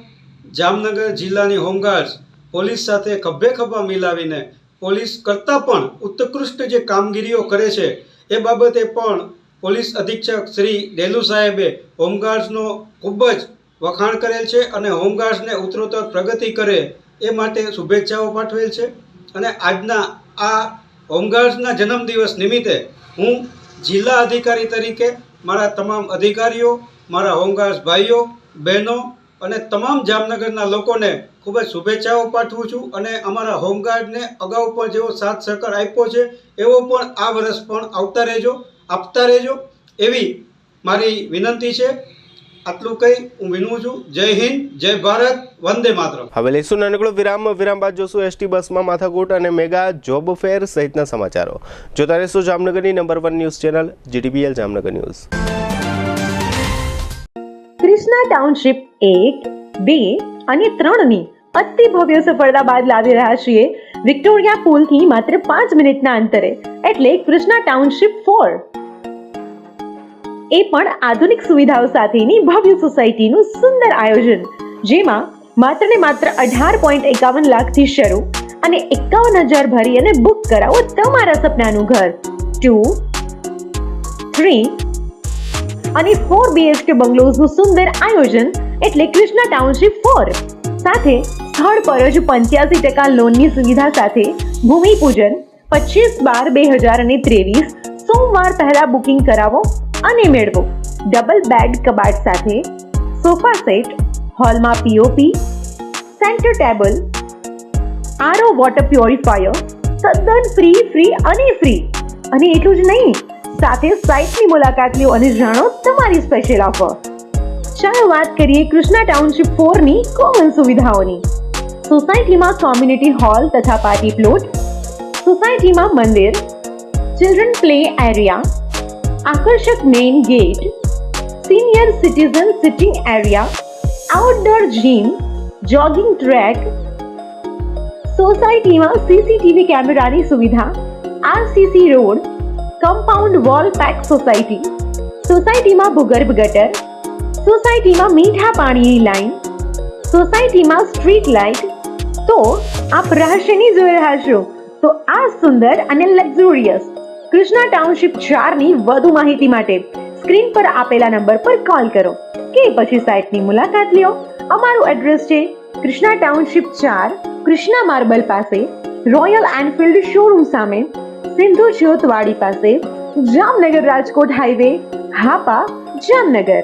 જામનગર જિલ્લાની હોમગાર્ડ્સ પોલીસ સાથે ખભે ખભા મિલાવીને પોલીસ કરતાં પણ ઉત્કૃષ્ટ જે કામગીરીઓ કરે છે એ બાબતે પણ પોલીસ અધિક્ષક શ્રી ડેલુ સાહેબે હોમગાર્ડ્સનો ખૂબ જ વખાણ કરેલ છે અને હોમગાર્ડ્સને ઉત્તરોત્તર પ્રગતિ કરે એ માટે શુભેચ્છાઓ પાઠવેલ છે. અને આજના આ હોમગાર્ડ્સના જન્મદિવસ નિમિત્તે હું જિલ્લા અધિકારી તરીકે મારા તમામ અધિકારીઓ, મારા હોમગાર્ડ્સ ભાઈઓ બહેનો અને તમામ જામનગરના લોકોને ખૂબ જ શુભેચ્છાઓ પાઠવું છું. અને અમારા હોમગાર્ડને અગાઉ પણ જેવો સાથ સહકાર આપ્યો છે એવો પણ આ વર્ષ પણ આપતા રહેજો એવી મારી વિનંતી છે. આટલું કહી હું વિનું છું. જય હિન્દ, જય ભારત, વંદે માતરમ. હવે લઈશું નાનકડો વિરામ બાદ જોશું એસટી બસમાં માથાકૂટ અને મેગા જોબ ફેર સહિતના સમાચારો. જોતા રહેશું જામનગરની number 1 news channel GTBL Jamnagar news. Krishna township 1, 2 અને 3 ની અતિ ભવ્ય સફળતા બાદ લાવી રહ્યા છીએ વિક્ટોરિયા પુલથી માત્ર 5 મિનિટના અંતરે, એટલે કૃષ્ણા ટાઉનશીપ 4. એ પણ આધુનિક સુવિધાઓ સાથેની ભવ્ય સોસાયટીનું સુંદર આયોજન, જેમાં માત્ર ને માત્ર 18.51 લાખથી શરૂ અને 51,000 ભરી અને બુક કરાવો તમારા સપનાનું ઘર. 2, 3 અને 4 BHK બંગલોઝનું સુંદર આયોજન એટલે કૃષ્ણા ટાઉનશીપ 4. સાથે સ્થળ પર જ 85% લોનની સુવિધા સાથે ભૂમિપૂજન 25/12/2023 સોમવાર પહેલા બુકિંગ કરાવો અને મેળવો ડબલ બેડ કબાટ સાથે સોફા સેટ, હોલમાં POP, centre table, RO water purifier તદ્દન ફ્રી અને એટલું જ નહીં, સાથે સાઇટની મુલાકાત લો અને જાણો તમારી સ્પેશિયલ ઓફર. ચાલો વાત કરીએ કૃષ્ણા ટાઉનશીપ 4 ની કોમન સુવિધાઓની. સોસાયટીમાં કોમ્યુનિટી હોલ તથા પાર્ટી પ્લોટ, સોસાયટીમાં મંદિર, ચિલ્ડ્રન પ્લે એરિયા, આકર્ષક main gate, senior citizen sitting area, outdoor gym, jogging track, સોસાયટીમાં CCTV કેમેરાની સુવિધા, RCC road, compound wall pack society, સોસાયટીમાં ભૂગર્ભ ગટર, સોસાયટીમાં મીઠા પાણીની લાઈન, સોસાયટીમાં સ્ટ્રીટ લાઇટ. તો આપ રહસ્યની જોઈ રહ્યા છો તો આ સુંદર અને લક્ઝુરિયસ કૃષ્ણા ટાઉનશીપ 4 ની વધુ માહિતી માટે સ્ક્રીન પર આપેલા નંબર પર કોલ કરો કે પછી સાઇટની મુલાકાત લો. અમારું એડ્રેસ છે કૃષ્ણા ટાઉનશીપ 4, કૃષ્ણા માર્બલ પાસે, રોયલ એનફિલ્ડ શોરૂમ સામે, સિંધુ જ્યોતવાડી પાસે, જામનગર રાજકોટ હાઈવે, હાપા, જામનગર.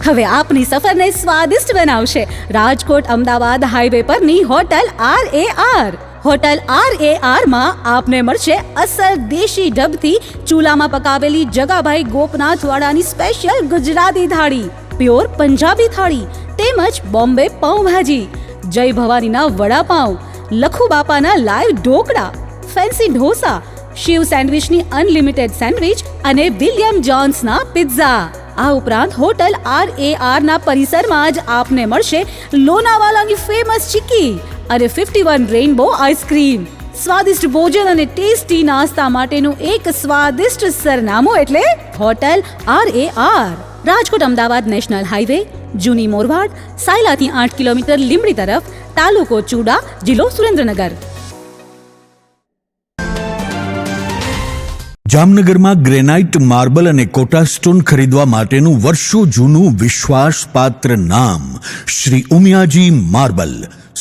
હવે આપની સફરને સ્વાદિષ્ટ બનાવશે રાજકોટ અમદાવાદ હાઈવે પરની હોટલ RAR. હોટલ RAR માં આપને મળશે અસલ દેશી ઢબથી ચૂલામાં પકાવેલી જગાભાઈ ગોપનાથ વાળાની સ્પેશિયલ ગુજરાતી થાળી, પ્યોર પંજાબી થાળી તેમજ બોમ્બે પાઉંભાજી, જય ભવાનીના વડાપાઉં, લખુ બાપાના લાઈવ ઢોકળા, ફેન્સી ઢોસા, શિવ સેન્ડવિચની અનલિમિટેડ સેન્ડવિચ અને વિલિયમ જોન્સના પિઝા. આ ઉપરાંત હોટલ RAR ના પરિસરમાં જ આપને મળશે લોનાવાલાની ફેમસ ચીકી અને 51 રેઇનબો આઈસ્ક્રીમ. સ્વાદિષ્ટ ભોજન અને ટેસ્ટી નાસ્તા માટેનું એક સ્વાદિષ્ટ સરનામું એટલે hotel RAR. Rajkot Ahmedabad national highway, જૂની મોરવાડ, સાયલાથી 8 કિલોમીટર લીંબડી તરફ, તાલુકો ચૂડા, જિલ્લો સુરેન્દ્રનગર. જામનગરમાં ગ્રેનાઇટ, માર્બલ અને કોટા સ્ટોન ખરીદવા માટેનું વર્ષો જૂનું વિશ્વાસપાત્ર નામ શ્રી ઉમિયાજી માર્બલ.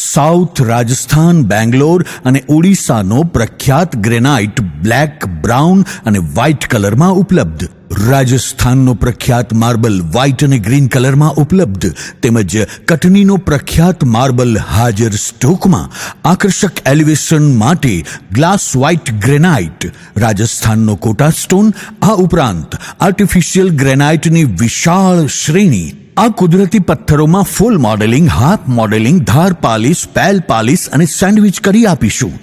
સાઉથ રાજસ્થાન, બેંગ્લોર અને ઓડિશાનો પ્રખ્યાત ગ્રેનાઇટ બ્લેક, બ્રાઉન અને વ્હાઇટ કલરમાં ઉપલબ્ધ. રાજસ્થાનનો પ્રખ્યાત માર્બલ વ્હાઇટ અને ગ્રીન કલરમાં ઉપલબ્ધ તેમજ કટનીનો પ્રખ્યાત માર્બલ હાજર સ્ટોકમાં. આકર્ષક એલિવેશન માટે ગ્લાસ વ્હાઇટ ગ્રેનાઇટ, રાજસ્થાનનો કોટા સ્ટોન, આ ઉપરાંત આર્ટિફિશિયલ ગ્રેનાઇટની વિશાળ શ્રેણી. આ કુદરતી પથ્થરોમાં ફૂલ મોડેલિંગ, હાફ મોડેલિંગ, ધાર પાલિશ, પેલ પાલિશ અને સેન્ડવિચ કરી આપીશું.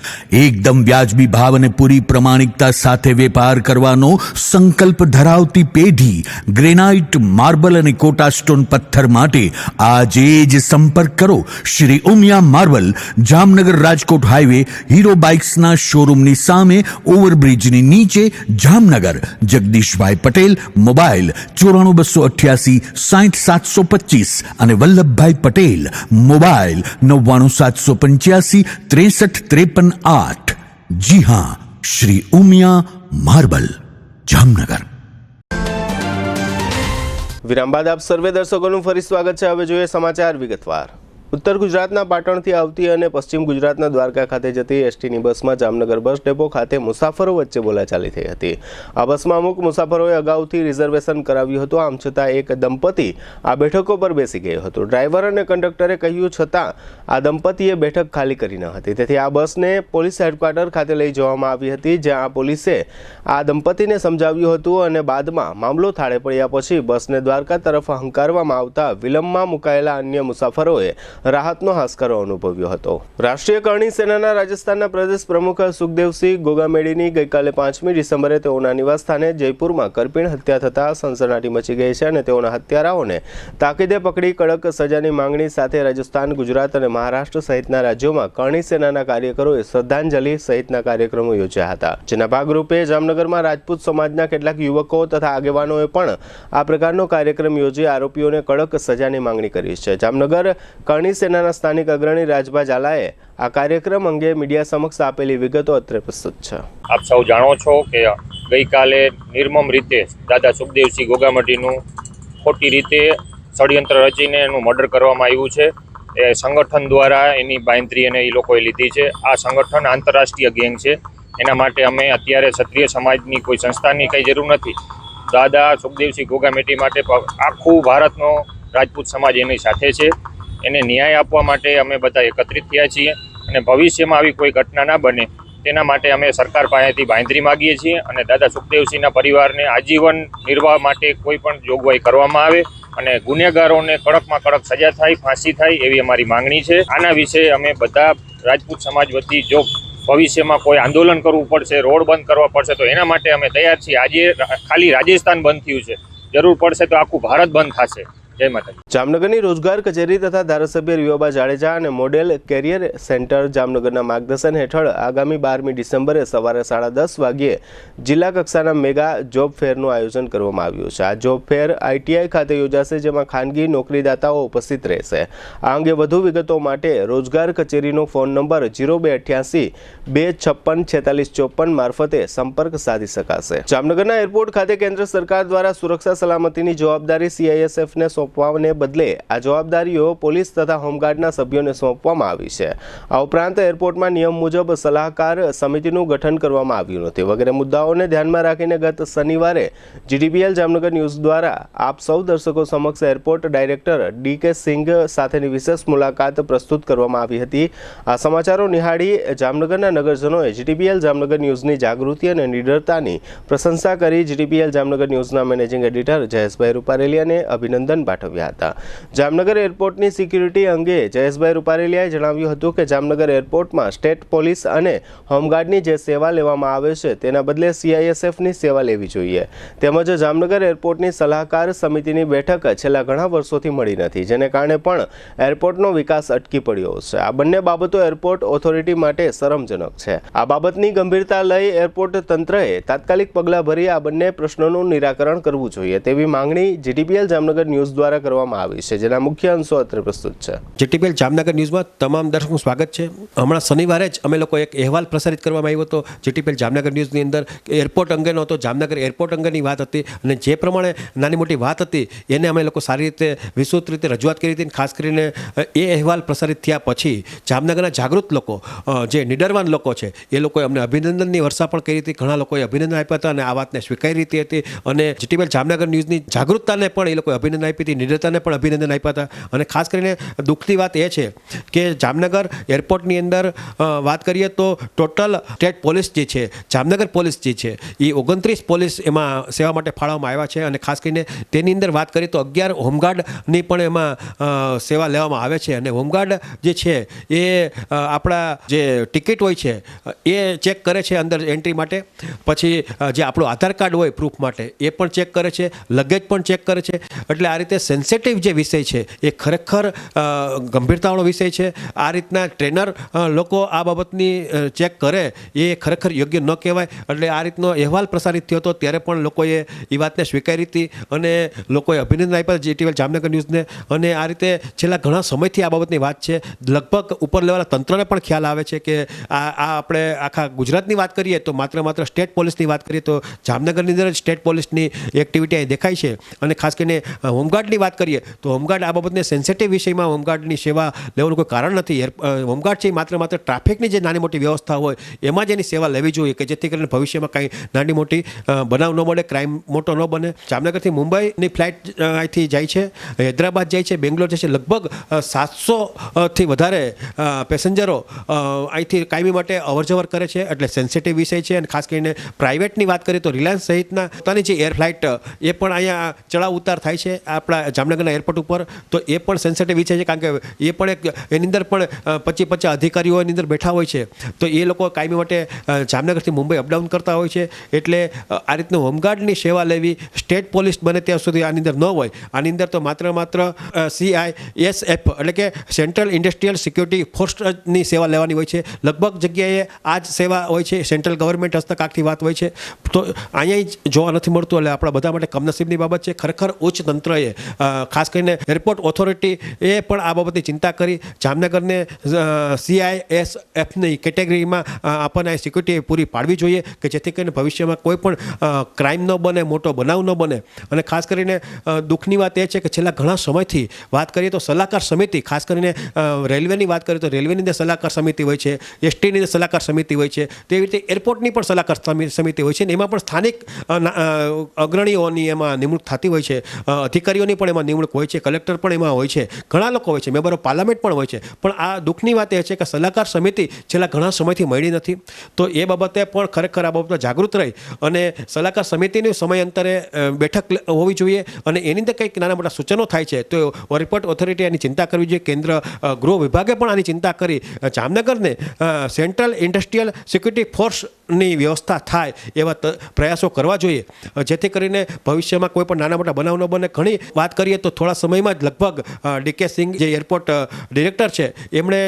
એકદમ વ્યાજબી ભાવ અને પૂરી પ્રમાણિકતા સાથે વેપાર કરવાનો સંકલ્પ ધરાવતી પેઢી ગ્રેનાઇટ, માર્બલ અને કોટા સ્ટોન પથ્થર માટે આજે જ સંપર્ક કરો. Shri Umiya marble, Jamnagar Rajkot highway, Hero બાઇક્સના શોરૂમની સામે, ઓવરબ્રિજની નીચે, જામનગર. જગદીશભાઈ પટેલ, મોબાઈલ 94 288 60 725 અને વલ્લભભાઈ પટેલ, મોબાઈલ 99 785 63 53 8. જી હા, શ્રી ઉમિયા માર્બલ, જામનગર. વિરામ બાદ આપ સર્વે દર્શકોનું ફરી સ્વાગત છે. હવે જોઈએ સમાચાર વિગતવાર. ઉત્તર ગુજરાતના પાટણથી આવતી અને પશ્ચિમ ગુજરાતના દ્વારકા ખાતે જતી એસટીની બસમાં જામનગર બસ ડેપો ખાતે મુસાફરો વચ્ચે બોલાચાલી થઈ હતી। આ બસમાં અમુક મુસાફરોએ અગાઉથી રિઝર્વેશન કરાવ્યું હતું, આમ છતાં એક દંપતી આ બેઠકો પર બેસી ગયું હતું। ડ્રાઈવર અને કંડક્ટરે કહ્યું છતાં આ દંપતીએ બેઠક ખાલી કરી ન હતી, તેથી આ બસને પોલીસ હેડક્વાર્ટર ખાતે લઈ જવામાં આવી હતી, જ્યાં પોલીસે આ દંપતીને સમજાવ્યું હતું અને બાદમાં મામલો થાળે પડ્યા પછી બસને દ્વારકા તરફ હંકારવામાં આવતા વિલંબમાં મુકાયેલા અન્ય મુસાફરોએ રાહતનો હાશકારો અનુભવ્યો હતો। રાષ્ટ્રીય કરણી સેનાના રાજસ્થાનના પ્રદેશ પ્રમુખ સુખદેવસિંહ ગોગામેડીની ગઈકાલે 5મી ડિસેમ્બરે તેઓના નિવાસસ્થાને જયપુરમાં કરપીણ હત્યા થતાં સનસનાટી મચી ગઈ છે અને તેઓના હત્યારાઓને તાકીદે પકડી કડક સજાની માંગણી સાથે રાજસ્થાન, ગુજરાત અને મહારાષ્ટ્ર સહિતના રાજ્યોમાં કરણી સેનાના કાર્યકરોએ શ્રદ્ધાંજલિ સહિતના કાર્યક્રમો યોજ્યા હતા, જેના ભાગરૂપે જામનગરમાં રાજપૂત સમાજના કેટલાક યુવકો તથા આગેવાનોએ પણ આ પ્રકારનો કાર્યક્રમ યોજી આરોપીઓને કડક સજાની માંગણી કરી છે। જામનગર કરણી સેનાના સ્થાનિક અગ્રણી રાજભા ઝાલાએ આ કાર્યક્રમ અંગે મીડિયા સમક્ષ આપેલી વિગતો અત્રે પ્રસ્તુત છે। આપ સૌ જાણો છો કે ગઈકાલે નિર્મમ રીતે દાદા સુખદેવસિંહ ગોગામટીનું ખોટી રીતે ષડયંત્ર રચીને એનું મર્ડર કરવામાં આવ્યું છે। એ સંગઠન દ્વારા એની બાંયધરી અને એ લોકોએ લીધી છે। આ સંગઠન આંતરરાષ્ટ્રીય ગેંગ છે, એના માટે અમે અત્યારે ક્ષત્રિય સમાજની કોઈ સંસ્થાની કંઈ જરૂર નથી। દાદા સુખદેવસિંહ ગોગામેટી માટે આખું ભારતનો રાજપૂત સમાજ એની સાથે છે। એને ન્યાય આપવા માટે અમે બધા એકત્રિત થયા છીએ અને ભવિષ્યમાં આવી કોઈ ઘટના ના બને તેના માટે અમે સરકાર પાસેથી બાંયધરી માગીએ છીએ અને દાદા સુખદેવસિંહના પરિવારને આજીવન નિર્વાહ માટે કોઈ પણ જોગવાઈ કરવામાં આવે અને ગુનેગારોને કડકમાં કડક સજા થાય, ફાંસી થાય એવી અમારી માંગણી છે। આના વિશે અમે બધા રાજપૂત સમાજ વતી જો ભવિષ્યમાં કોઈ આંદોલન કરવું પડશે, રોડ બંધ કરવા પડશે તો એના માટે અમે તૈયાર છીએ। આજે ખાલી રાજસ્થાન બંધ થયું છે, જરૂર પડશે તો આખું ભારત બંધ થશે। જય માતાજી। જામનગરની રોજગાર કચેરી તથા ધારાસભ્ય રીવાબા જાડેજા અને મોડેલ કેરિયર સેન્ટર જામનગરના માર્ગદર્શન હેઠળ આગામી 12મી ડિસેમ્બરે સવારે 10:30 વાગ્યે જિલ્લા કક્ષાના મેગા જોબ ફેરનું આયોજન કરવામાં આવ્યું છે। આ જોબ ફેર આઈટીઆઈ ખાતે યોજાશે, જેમાં ખાનગી નોકરીદાતાઓ ઉપસ્થિત રહેશે। આ અંગે વધુ વિગતો માટે રોજગાર કચેરીનો ફોન નંબર 0288 256 4654 મારફતે સંપર્ક સાધી શકાશે। જામનગરના એરપોર્ટ ખાતે કેન્દ્ર સરકાર દ્વારા સુરક્ષા સલામતીની જવાબદારી CISFને સોંપવાને બદલે આ જવાબદારીઓ પોલીસ તથા હોમગાર્ડના સભ્યોને સોંપવામાં આવી છે। આ ઉપરાંત એરપોર્ટમાં નિયમ મુજબ સલાહકાર સમિતિનું ગઠન કરવામાં આવ્યું નથી। વગેરે મુદ્દાઓને ધ્યાનમાં રાખીને ગત શનિવારે GTPL જામનગર ન્યૂઝ દ્વારા આપ સૌ દર્શકો સમક્ષ એરપોર્ટ ડાયરેક્ટર DK સિંઘ સાથેની વિશેષ મુલાકાત પ્રસ્તુત કરવામાં આવી હતી। આ સમાચારો નિહાળી જામનગરના નગરજનોએ GTPL જામનગર ન્યૂઝની જાગૃતિ અને નિડરતાની પ્રશંસા કરી GTPL જામનગર ન્યૂઝના મેનેજિંગ એડિટર જયેશભાઈ રૂપારેલિયાને અભિનંદન પાઠવ્યા હતા। જામનગર એરપોર્ટની સિક્યુરિટી અંગે જયેશભાઈ રૂપારેલિયાએ જણાવ્યું હતું કે જામનગર એરપોર્ટમાં સ્ટેટ પોલીસ અને હોમગાર્ડની જે સેવા લેવામાં આવે છે તેના બદલે CISFની સેવા લેવી જોઈએ। તેમજ જામનગર એરપોર્ટની સલાહકાર સમિતિની બેઠક છેલ્લા ઘણા વર્ષોથી મળી નથી, જેને કારણે પણ એરપોર્ટનો વિકાસ અટકી પડ્યો છે। આ બંને બાબતો એરપોર્ટ ઓથોરિટી માટે શરમજનક છે। આ બાબતની ગંભીરતા લઈ એરપોર્ટ તંત્રએ તાત્કાલિક પગલાં ભરી આ બંને પ્રશ્નોનું નિરાકરણ કરવું જોઈએ તેવી માંગણી GTPL જામનગર ન્યૂઝ દ્વારા કરવામાં આવી છે, જેના મુખ્ય અંશો અત્રે પ્રસ્તુત છે। GTPL જામનગર ન્યૂઝમાં તમામ દર્શકોનું સ્વાગત છે। હમણાં શનિવારે જ અમે લોકો એક અહેવાલ પ્રસારિત કરવામાં આવ્યો હતો GTPL જામનગર ન્યૂઝની અંદર, એરપોર્ટ અંગેનો હતો। જામનગર એરપોર્ટ અંગેની વાત હતી અને જે પ્રમાણે નાની મોટી વાત હતી એને અમે લોકો સારી રીતે વિસ્તૃત રીતે રજૂઆત કરી હતી। ખાસ કરીને એ અહેવાલ પ્રસારિત થયા પછી જામનગરના જાગૃત લોકો, જે નિડરવાન લોકો છે, એ લોકોએ અમને અભિનંદનની વર્ષા પણ કરી હતી। ઘણા લોકોએ અભિનંદન આપ્યા હતા અને આ વાતને સ્વીકારી હતી અને GTPL જામનગર ન્યૂઝની જાગૃતતાને પણ એ લોકોએ અભિનંદન આપી હતી, નિડરતાને પણ અભિનંદન આપ્યા હતા। અને ખાસ કરીને દુઃખની વાત એ છે કે જામનગર એરપોર્ટની અંદર વાત કરીએ તો ટોટલ સ્ટેટ પોલીસ જે છે, જામનગર પોલીસ જે છે, એ 29 પોલીસ એમાં સેવા માટે ફાળવવામાં આવ્યા છે। અને ખાસ કરીને તેની અંદર વાત કરીએ તો 11 હોમગાર્ડની પણ એમાં સેવા લેવામાં આવે છે। અને હોમગાર્ડ જે છે એ આપણા જે ટિકિટ હોય છે એ ચેક કરે છે અંદર એન્ટ્રી માટે, પછી જે આપણું આધાર કાર્ડ હોય પ્રૂફ માટે એ પણ ચેક કરે છે, લગેજ પણ ચેક કરે છે। એટલે આ રીતે સેન્સિટિવ જે વિષય છે એ ખરેખર ગંભીરતાવાળો વિષય છે। આ રીતના ટ્રેનર લોકો આ બાબતની ચેક કરે એ ખરેખર યોગ્ય ન કહેવાય। એટલે આ રીતનો અહેવાલ પ્રસારિત થયો હતો ત્યારે પણ લોકોએ એ વાતને સ્વીકારી હતી અને લોકોએ અભિનંદન આપ્યા GTPL જામનગર ન્યૂઝને। અને આ રીતે છેલ્લા ઘણા સમયથી આ બાબતની વાત છે। લગભગ ઉપર લેવલના તંત્રને પણ ખ્યાલ આવે છે કે આ આપણે આખા ગુજરાતની વાત કરીએ તો માત્ર સ્ટેટ પોલીસની વાત કરીએ તો જામનગરની અંદર સ્ટેટ પોલીસની એક્ટિવિટી અહીં દેખાય છે। અને ખાસ કરીને હોમગાર્ડ હોમગાર્ડની વાત કરીએ તો હોમગાર્ડ આ બાબતને સેન્સિટિવ વિષયમાં હોમગાર્ડની સેવા લેવાનું કોઈ કારણ નથી. હોમગાર્ડ છે માત્ર ટ્રાફિકની જે નાની મોટી વ્યવસ્થા હોય એમાં જ એની સેવા લેવી જોઈએ કે જેથી કરીને ભવિષ્યમાં કાંઈ નાની મોટી બનાવ ન બને, ક્રાઇમ મોટો ન બને. જામનગરથી મુંબઈની ફ્લાઇટ અહીંથી જાય છે, હૈદરાબાદ જાય છે, બેંગ્લોર જાય છે. લગભગ 700થી વધારે પેસેન્જરો અહીંથી કાયમી માટે અવરજવર કરે છે, એટલે સેન્સિટિવ વિષય છે. અને ખાસ કરીને પ્રાઇવેટની વાત કરીએ તો રિલાયન્સ સહિતના પોતાની જે એર ફ્લાઇટ એ પણ અહીંયા ચડાવ ઉતાર થાય છે આપણા જામનગરના એરપોર્ટ ઉપર, તો એ પણ સેન્સિટિવ વિષય છે. કારણ કે એ પણ એક એની અંદર પણ 25 અધિકારીઓ એની અંદર બેઠા હોય છે, તો એ લોકો કાયમી માટે જામનગરથી મુંબઈ અપડાઉન કરતા હોય છે. એટલે આ રીતનું હોમગાર્ડની સેવા લેવી સ્ટેટ પોલીસ બને ત્યાં સુધી આની અંદર ન હોય. આની અંદર તો માત્ર CISF એટલે કે સેન્ટ્રલ ઇન્ડસ્ટ્રીયલ સિક્યુરિટી ફોર્સની સેવા લેવાની હોય છે. લગભગ જગ્યાએ આ જ સેવા હોય છે, સેન્ટ્રલ ગવર્મેન્ટ હસ્તક આખી વાત હોય છે. તો અહીંયા જોવા નથી મળતું, એટલે આપણા બધા માટે કમનસીબની બાબત છે. ખરેખર ઉચ્ચ તંત્રએ ખાસ કરીને એરપોર્ટ ઓથોરિટી એ પણ આ બાબતની ચિંતા કરી જામનગરને CISFની કેટેગરીમાં આપણને સિક્યુરિટી પૂરી પાડવી જોઈએ કે જેથી કરીને ભવિષ્યમાં કોઈ પણ ક્રાઇમ ન બને, મોટો બનાવ ન બને. અને ખાસ કરીને દુઃખની વાત એ છે કે છેલ્લા ઘણા સમયથી વાત કરીએ તો સલાહકાર સમિતિ, ખાસ કરીને રેલવેની વાત કરીએ તો રેલવેની અંદર સલાહકાર સમિતિ હોય છે, STની અંદર સલાહકાર સમિતિ હોય છે, તેવી રીતે એરપોર્ટની પણ સલાહકાર સમિતિ હોય છે. અને એમાં પણ સ્થાનિક અગ્રણીઓની એમાં નિમણૂક થતી હોય છે, અધિકારીઓની પણ એમાં નિમણૂક હોય છે, કલેક્ટર પણ એમાં હોય છે, ઘણા લોકો હોય છે, મેમ્બર ઓફ પાર્લામેન્ટ પણ હોય છે. પણ આ દુઃખની વાત એ છે કે સલાહકાર સમિતિ છેલ્લા ઘણા સમયથી મળી નથી. તો એ બાબતે પણ ખરેખર આ બાબતમાં જાગૃત રહી અને સલાહકાર સમિતિની સમયાંતરે બેઠક હોવી જોઈએ. અને એની અંદર કંઈક નાના મોટા સૂચનો થાય છે તો એરપોર્ટ ઓથોરિટી આની ચિંતા કરવી જોઈએ. કેન્દ્ર ગૃહ વિભાગે પણ આની ચિંતા કરી જામનગરને સેન્ટ્રલ ઇન્ડસ્ટ્રીયલ સિક્યુરિટી ફોર્સની વ્યવસ્થા થાય એવા પ્રયાસો કરવા જોઈએ, જેથી કરીને ભવિષ્યમાં કોઈ પણ નાના મોટા બનાવ ન બને. ઘણી વાત કરીએ તો થોડા સમયમાં જ લગભગ DK સિંઘ જે એરપોર્ટ ડિરેક્ટર છે એમણે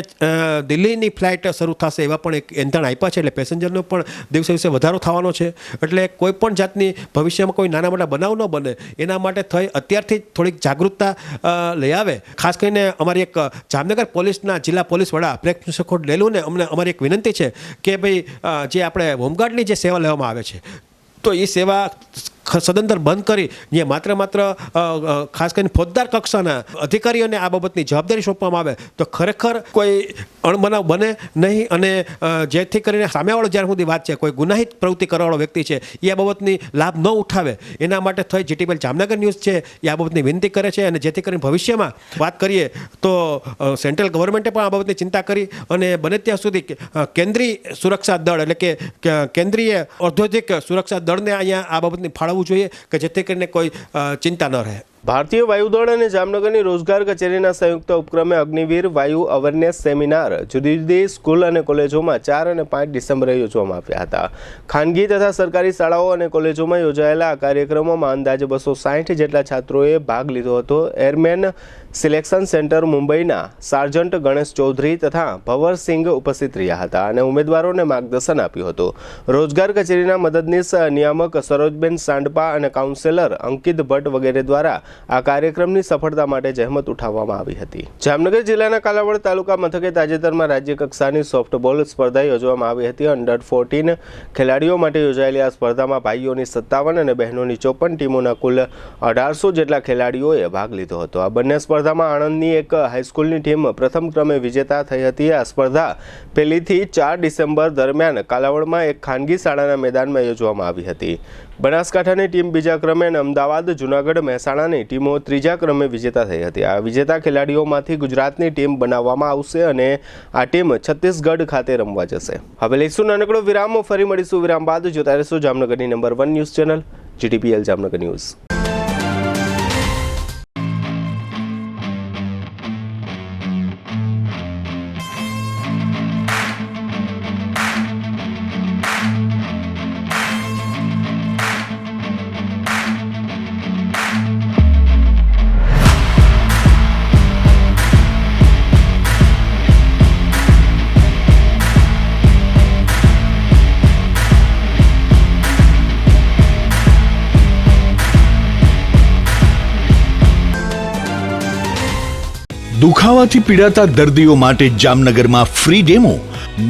દિલ્હીની ફ્લાઇટ શરૂ થશે એવા પણ એક એંધાણ આપ્યા છે. એટલે પેસેન્જરનો પણ દિવસે દિવસે વધારો થવાનો છે. એટલે કોઈ પણ જાતની ભવિષ્યમાં કોઈ નાના મોટા બનાવ ન બને એના માટે થઈ અત્યારથી જ થોડીક જાગૃતતા લઈ આવે. ખાસ કરીને અમારી એક જામનગર પોલીસના જિલ્લા પોલીસ વડા પ્રેક્ષ લેલુને અમને અમારી એક વિનંતી છે કે ભાઈ જે આપણે હોમગાર્ડની જે સેવા લેવામાં આવે છે તો એ સેવા સદંતર બંધ કરી જે માત્ર ખાસ કરીને ફોજદાર કક્ષાના અધિકારીઓને આ બાબતની જવાબદારી સોંપવામાં આવે તો ખરેખર કોઈ અણબનાવ બને નહીં. અને જેથી કરીને સામેવાળો જ્યાં સુધી વાત છે કોઈ ગુનાહિત પ્રવૃત્તિ કરવાવાળો વ્યક્તિ છે એ આ બાબતની લાભ ન ઉઠાવે એના માટે થઈ GTPL જામનગર ન્યૂઝ છે એ આ બાબતની વિનંતી કરે છે. અને જેથી કરીને ભવિષ્યમાં વાત કરીએ તો સેન્ટ્રલ ગવર્મેન્ટે પણ આ બાબતની ચિંતા કરી અને બને ત્યાં સુધી કેન્દ્રીય સુરક્ષા દળ એટલે કે કેન્દ્રીય ઔદ્યોગિક સુરક્ષા દળને અહીંયા આ બાબતની ફાળવવું જોઈએ કે જેથી કરીને કોઈ ચિંતા ન રહે. ભારતીય વાયુદળ અને જામનગરની રોજગાર કચેરીના સંયુક્ત ઉપક્રમે અગ્નિવીર વાયુ અવેરનેસ સેમિનાર જુદી જુદી સ્કૂલ અને કોલેજોમાં 4 અને 5 ડિસેમ્બરે યોજવામાં આવ્યા હતા. ખાનગી તથા સરકારી શાળાઓ અને કોલેજોમાં યોજાયેલા આ કાર્યક્રમોમાં અંદાજે 260 જેટલા છાત્રોએ ભાગ લીધો હતો. એરમેન સિલેક્શન સેન્ટર મુંબઈના સાર્જન્ટ ગણેશ ચૌધરી તથા ભવરસિંહ ઉપસ્થિત રહ્યા હતા અને ઉમેદવારોને માર્ગદર્શન આપ્યું હતું. રોજગાર કચેરીના મદદનીશ નિયામક સરોજબેન સાંડપા અને કાઉન્સેલર અંકિત ભટ્ટ વગેરે દ્વારા આ કાર્યક્રમની સફળતા માટે જહેમત ઉઠાવવામાં આવી હતી. જામનગર જિલ્લાના કાલાવડ તાલુકા મથકે તાજેતરમાં રાજ્ય કક્ષાની સોફ્ટબોલ સ્પર્ધા યોજવામાં આવી હતી. અંડર 14 ખેલાડીઓ માટે યોજાયેલી આ સ્પર્ધામાં ભાઈઓની 57 અને બહેનોની 54 ટીમોના કુલ 1800 જેટલા ખેલાડીઓએ ભાગ લીધો હતો. આ બંને સ્પર્ધામાં આણંદની એક હાઈસ્કૂલની ટીમ પ્રથમ ક્રમે વિજેતા થઈ હતી. આ સ્પર્ધા 1 થી 4 ડિસેમ્બર દરમિયાન કાલાવડમાં એક ખાનગી શાળાના મેદાનમાં યોજવામાં આવી હતી. બનાસકાંઠાની ટીમ બીજા ક્રમે અને અમદાવાદ, જૂનાગઢ, મહેસાણાની ટીમો ત્રીજા ક્રમે વિજેતા થઈ હતી. આ વિજેતા ખેલાડીઓમાંથી ગુજરાતની ટીમ બનાવવામાં આવશે અને આ ટીમ છત્તીસગઢ ખાતે રમવા જશે. હવે લઈશું નાનકડો વિરામ, ફરી મળીશું વિરામ બાદ. જોતા રહેશું જામનગરની number 1 news channel GTPL Jamnagar news. દુખાવાથી પીડાતા દર્દીઓ માટે જામનગરમાં free demo.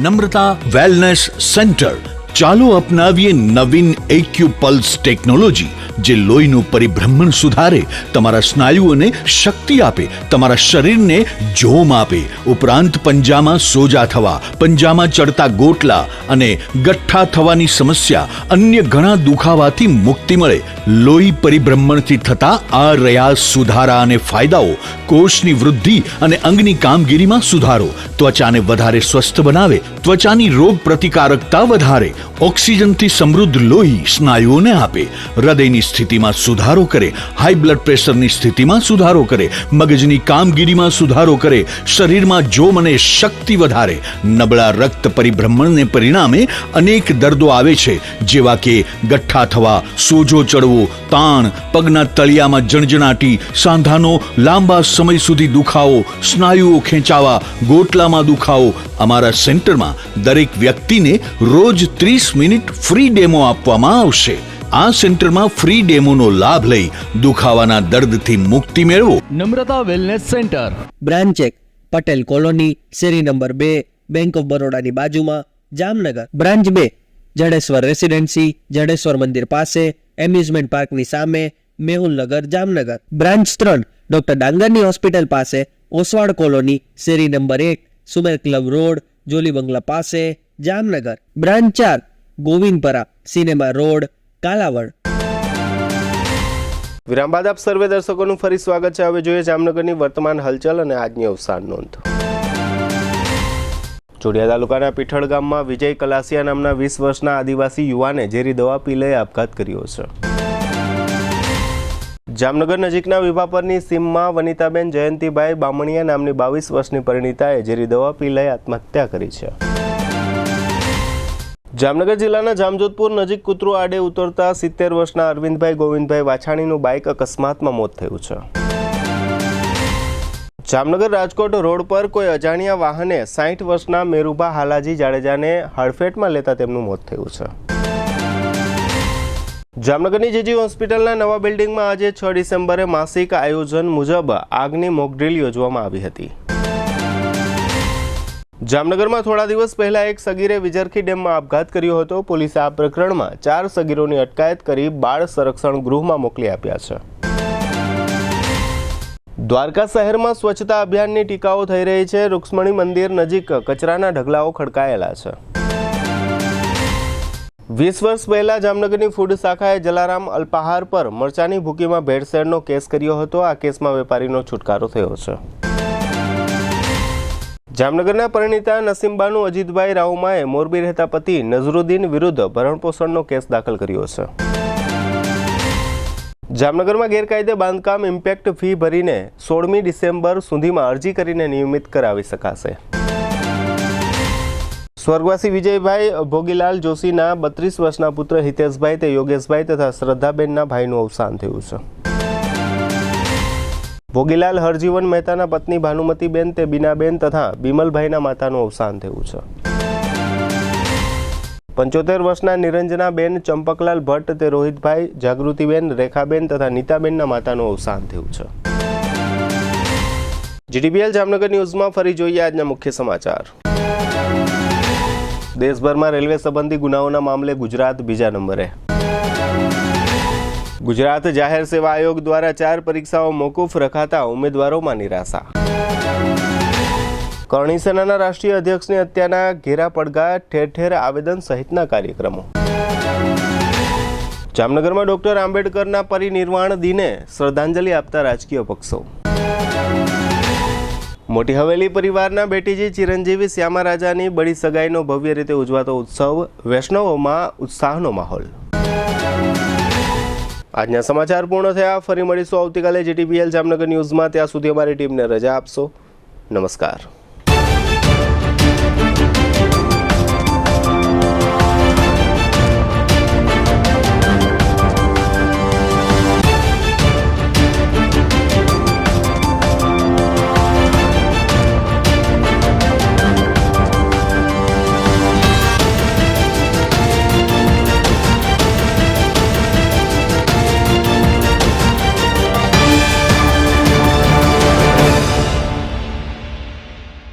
Namrata wellness centre, ચાલો અપનાવીએ નવીન એક્યુપલ્સ ટેકનોલોજી, જે લોહીનું પરિભ્રમણ સુધારે, તમારા સ્નાયુઓને શક્તિ આપે, તમારા શરીરને જોમ આપે, ઉપરાંત પંજામાં સોજા થવા, પંજામાં ચડતા ગોટલા અને ગઠ્ઠા થવાની સમસ્યા, અન્ય ઘણા દુખાવાથી મુક્તિ મળે. લોહી પરિભ્રમણથી થતા આ રહ્યા સુધારા અને ફાયદાઓ. કોષની વૃદ્ધિ અને અંગની કામગીરીમાં સુધારો, ત્વચાને વધારે સ્વસ્થ બનાવે, ત્વચાની રોગ પ્રતિકારકતા વધારે, ઓક્સિજનથી સમૃદ્ધ લોહી સ્નાયુઓને આપે, હૃદયની સ્થિતિમાં સુધારો કરે, હાઈ બ્લડ પ્રેશરની સ્થિતિમાં સુધારો કરે, મગજની કામગીરીમાં સુધારો કરે, શરીરમાં જોમ અને શક્તિ વધારે. નબળા રક્ત પરિભ્રમણને પરિણામે અનેક દર્દો આવે છે, જેવા કે ગઠ્ઠા થવા, સોજો ચડવો, તાણ, પગના તળિયામાં જણજણાટી, સાંધાનો લાંબા સમય સુધી દુખાવો, સ્નાયુઓ ખેંચાવા, ગોટલામાં દુખાવો. અમારા સેન્ટરમાં દરેક વ્યક્તિને રોજ 30 મિનિટ ફ્રી ડેમો આપવામાં આવશે. આ સેન્ટરમાં ફ્રી ડેમોનો લાભ લઈ દુખાવાના દર્દથી મુક્તિ મેળવો. Namrata wellness centre, branch 1 Patel colony, શેરી નંબર 2, બેંક ઓફ બરોડાની બાજુમાં, જામનગર. બ્રાન્ચ 2 જડેશ્વર રેસિડેન્સી, જડેશ્વર મંદિર પાસે, એમ્યુઝમેન્ટ પાર્કની સામે, મેહુલનગર, જામનગર. બ્રાન્ચ 3 ડોક્ટર ડાંગરની હોસ્પિટલ પાસે, ઓસવાડ કોલોની, શેરી number 1, Sumer club road, Jolly બંગલા પાસે, Jamnagar. Branch 4 Govindpara, cinema road, Kalavad. વિરામ બાદ આપ સર્વે દર્શકોનું ફરી સ્વાગત છે. હવે જોઈએ જામનગરની વર્તમાન હલચલ અને આજની અવસાન નોંધ. જોડિયા તાલુકાના પીઠળ ગામમાં વિજય કલાસિયા નામના 20 વર્ષના આદિવાસી યુવાને ઝેરી દવા પી લઈ આપઘાત કર્યો છે. જામનગર નજીકના વિભાપરની સીમમાં વનિતાબેન જયંતિભાઈ બામણીયા નામની 22 વર્ષની પરિણીતાએ ઝેરી દવા પી લઈ આત્મહત્યા કરી છે. જામનગર જિલ્લાના જામજોધપુર નજીક કૂતરું આડે ઉતરતા 70 વર્ષના અરવિંદભાઈ ગોવિંદભાઈ વાછાણીનું બાઇક અકસ્માતમાં મોત થયું છે. જામનગર રાજકોટ રોડ પર કોઈ અજાણ્યા વાહને 60 વર્ષના મેરુભા હાલાજી જાડેજાને હડફેટમાં લેતા તેમનું મોત થયું છે. જામનગરની જીજી હોસ્પિટલના નવા બિલ્ડિંગમાં આજે 6 ડિસેમ્બરે માસિક આયોજન મુજબ આગની મોકડ્રીલ યોજવામાં આવી હતી. જામનગરમાં થોડા દિવસ પહેલા એક સગીરે વિજરખી ડેમમાં આપઘાત કર્યો હતો. પોલીસે આ પ્રકરણમાં 4 સગીરોની અટકાયત કરી બાળ સંરક્ષણ ગૃહમાં મોકલી આપ્યા છે. દ્વારકા શહેરમાં સ્વચ્છતા અભિયાનની ટીકાઓ થઈ રહી છે. રૂક્ષ્મણી મંદિર નજીક કચરાના ઢગલાઓ ખડકાયેલા છે. 20 વર્ષ પહેલા જામનગરની ફૂડ શાખાએ જલારામ અલ્પાહાર પર મરચાની ભૂકીમાં ભેળસેળનો કેસ કર્યો હતો. આ કેસમાં વેપારીનો છુટકારો થયો છે. જામનગરના પરિણીતા નસીમબાનુ અજીતભાઈ રાઉમાએ મોરબી રહેતા પતિ નઝરુદ્દીન વિરુદ્ધ ભરણપોષણનો કેસ દાખલ કર્યો છે. જામનગરમાં ગેરકાયદે બાંધકામ ઇમ્પેક્ટ ફી ભરીને 16મી ડિસેમ્બર સુધીમાં અરજી કરીને નિયમિત કરાવી શકાશે. સ્વર્ગવાસી વિજયભાઈ ભોગીલાલ જોશીના 32 વર્ષના પુત્ર હિતેશભાઈ તે યોગેશભાઈ તથા શ્રદ્ધાબેનના ભાઈનું અવસાન થયું છે. ભોગીલાલ હરજીવન મહેતાના પત્ની ભાનુમતીબેન તે બીનાબેન તથા બિમલભાઈના માતાનું અવસાન થયું છે. 75 વર્ષના નિરંજનાબેન ચંપકલાલ ભટ્ટ તે રોહિતભાઈ, જાગૃતિબેન, રેખાબેન તથા નીતાબેનના માતાનું અવસાન થયું છે. જીટીપીએલ જામનગર ન્યૂઝમાં ફરી જોઈએ આજના મુખ્ય સમાચાર. દેશભરમાં રેલવે સંબંધી ગુનાઓના મામલે ગુજરાત બીજા નંબરે. ગુજરાત જાહેર સેવા આયોગ દ્વારા 4 પરીક્ષાઓ મોકૂફ રખાતા ઉમેદવારોમાં નિરાશા. કરણી સેનાના રાષ્ટ્રીય અધ્યક્ષની હત્યાના ઘેરા પડઘા, ઠેર ઠેર આવેદન સહિતના કાર્યક્રમો. જામનગરમાં ડોક્ટર આંબેડકરના પરિનિર્વાણ દિને શ્રદ્ધાંજલિ આપતા રાજકીય પક્ષો. મોટી હવેલી પરિવારના બેટીજી ચિરંજીવી શ્યામારાજાની બડી સગાઈનો ભવ્ય રીતે ઉજવાતો ઉત્સવ, વૈષ્ણવોમાં ઉત્સાહનો માહોલ. આજના સમાચાર પૂર્ણ થયા. ફરી મળીશું આવતીકાલે જીટીપીએલ જામનગર ન્યૂઝમાં. ત્યાં સુધી અમારી ટીમને રજા આપશો. નમસ્કાર.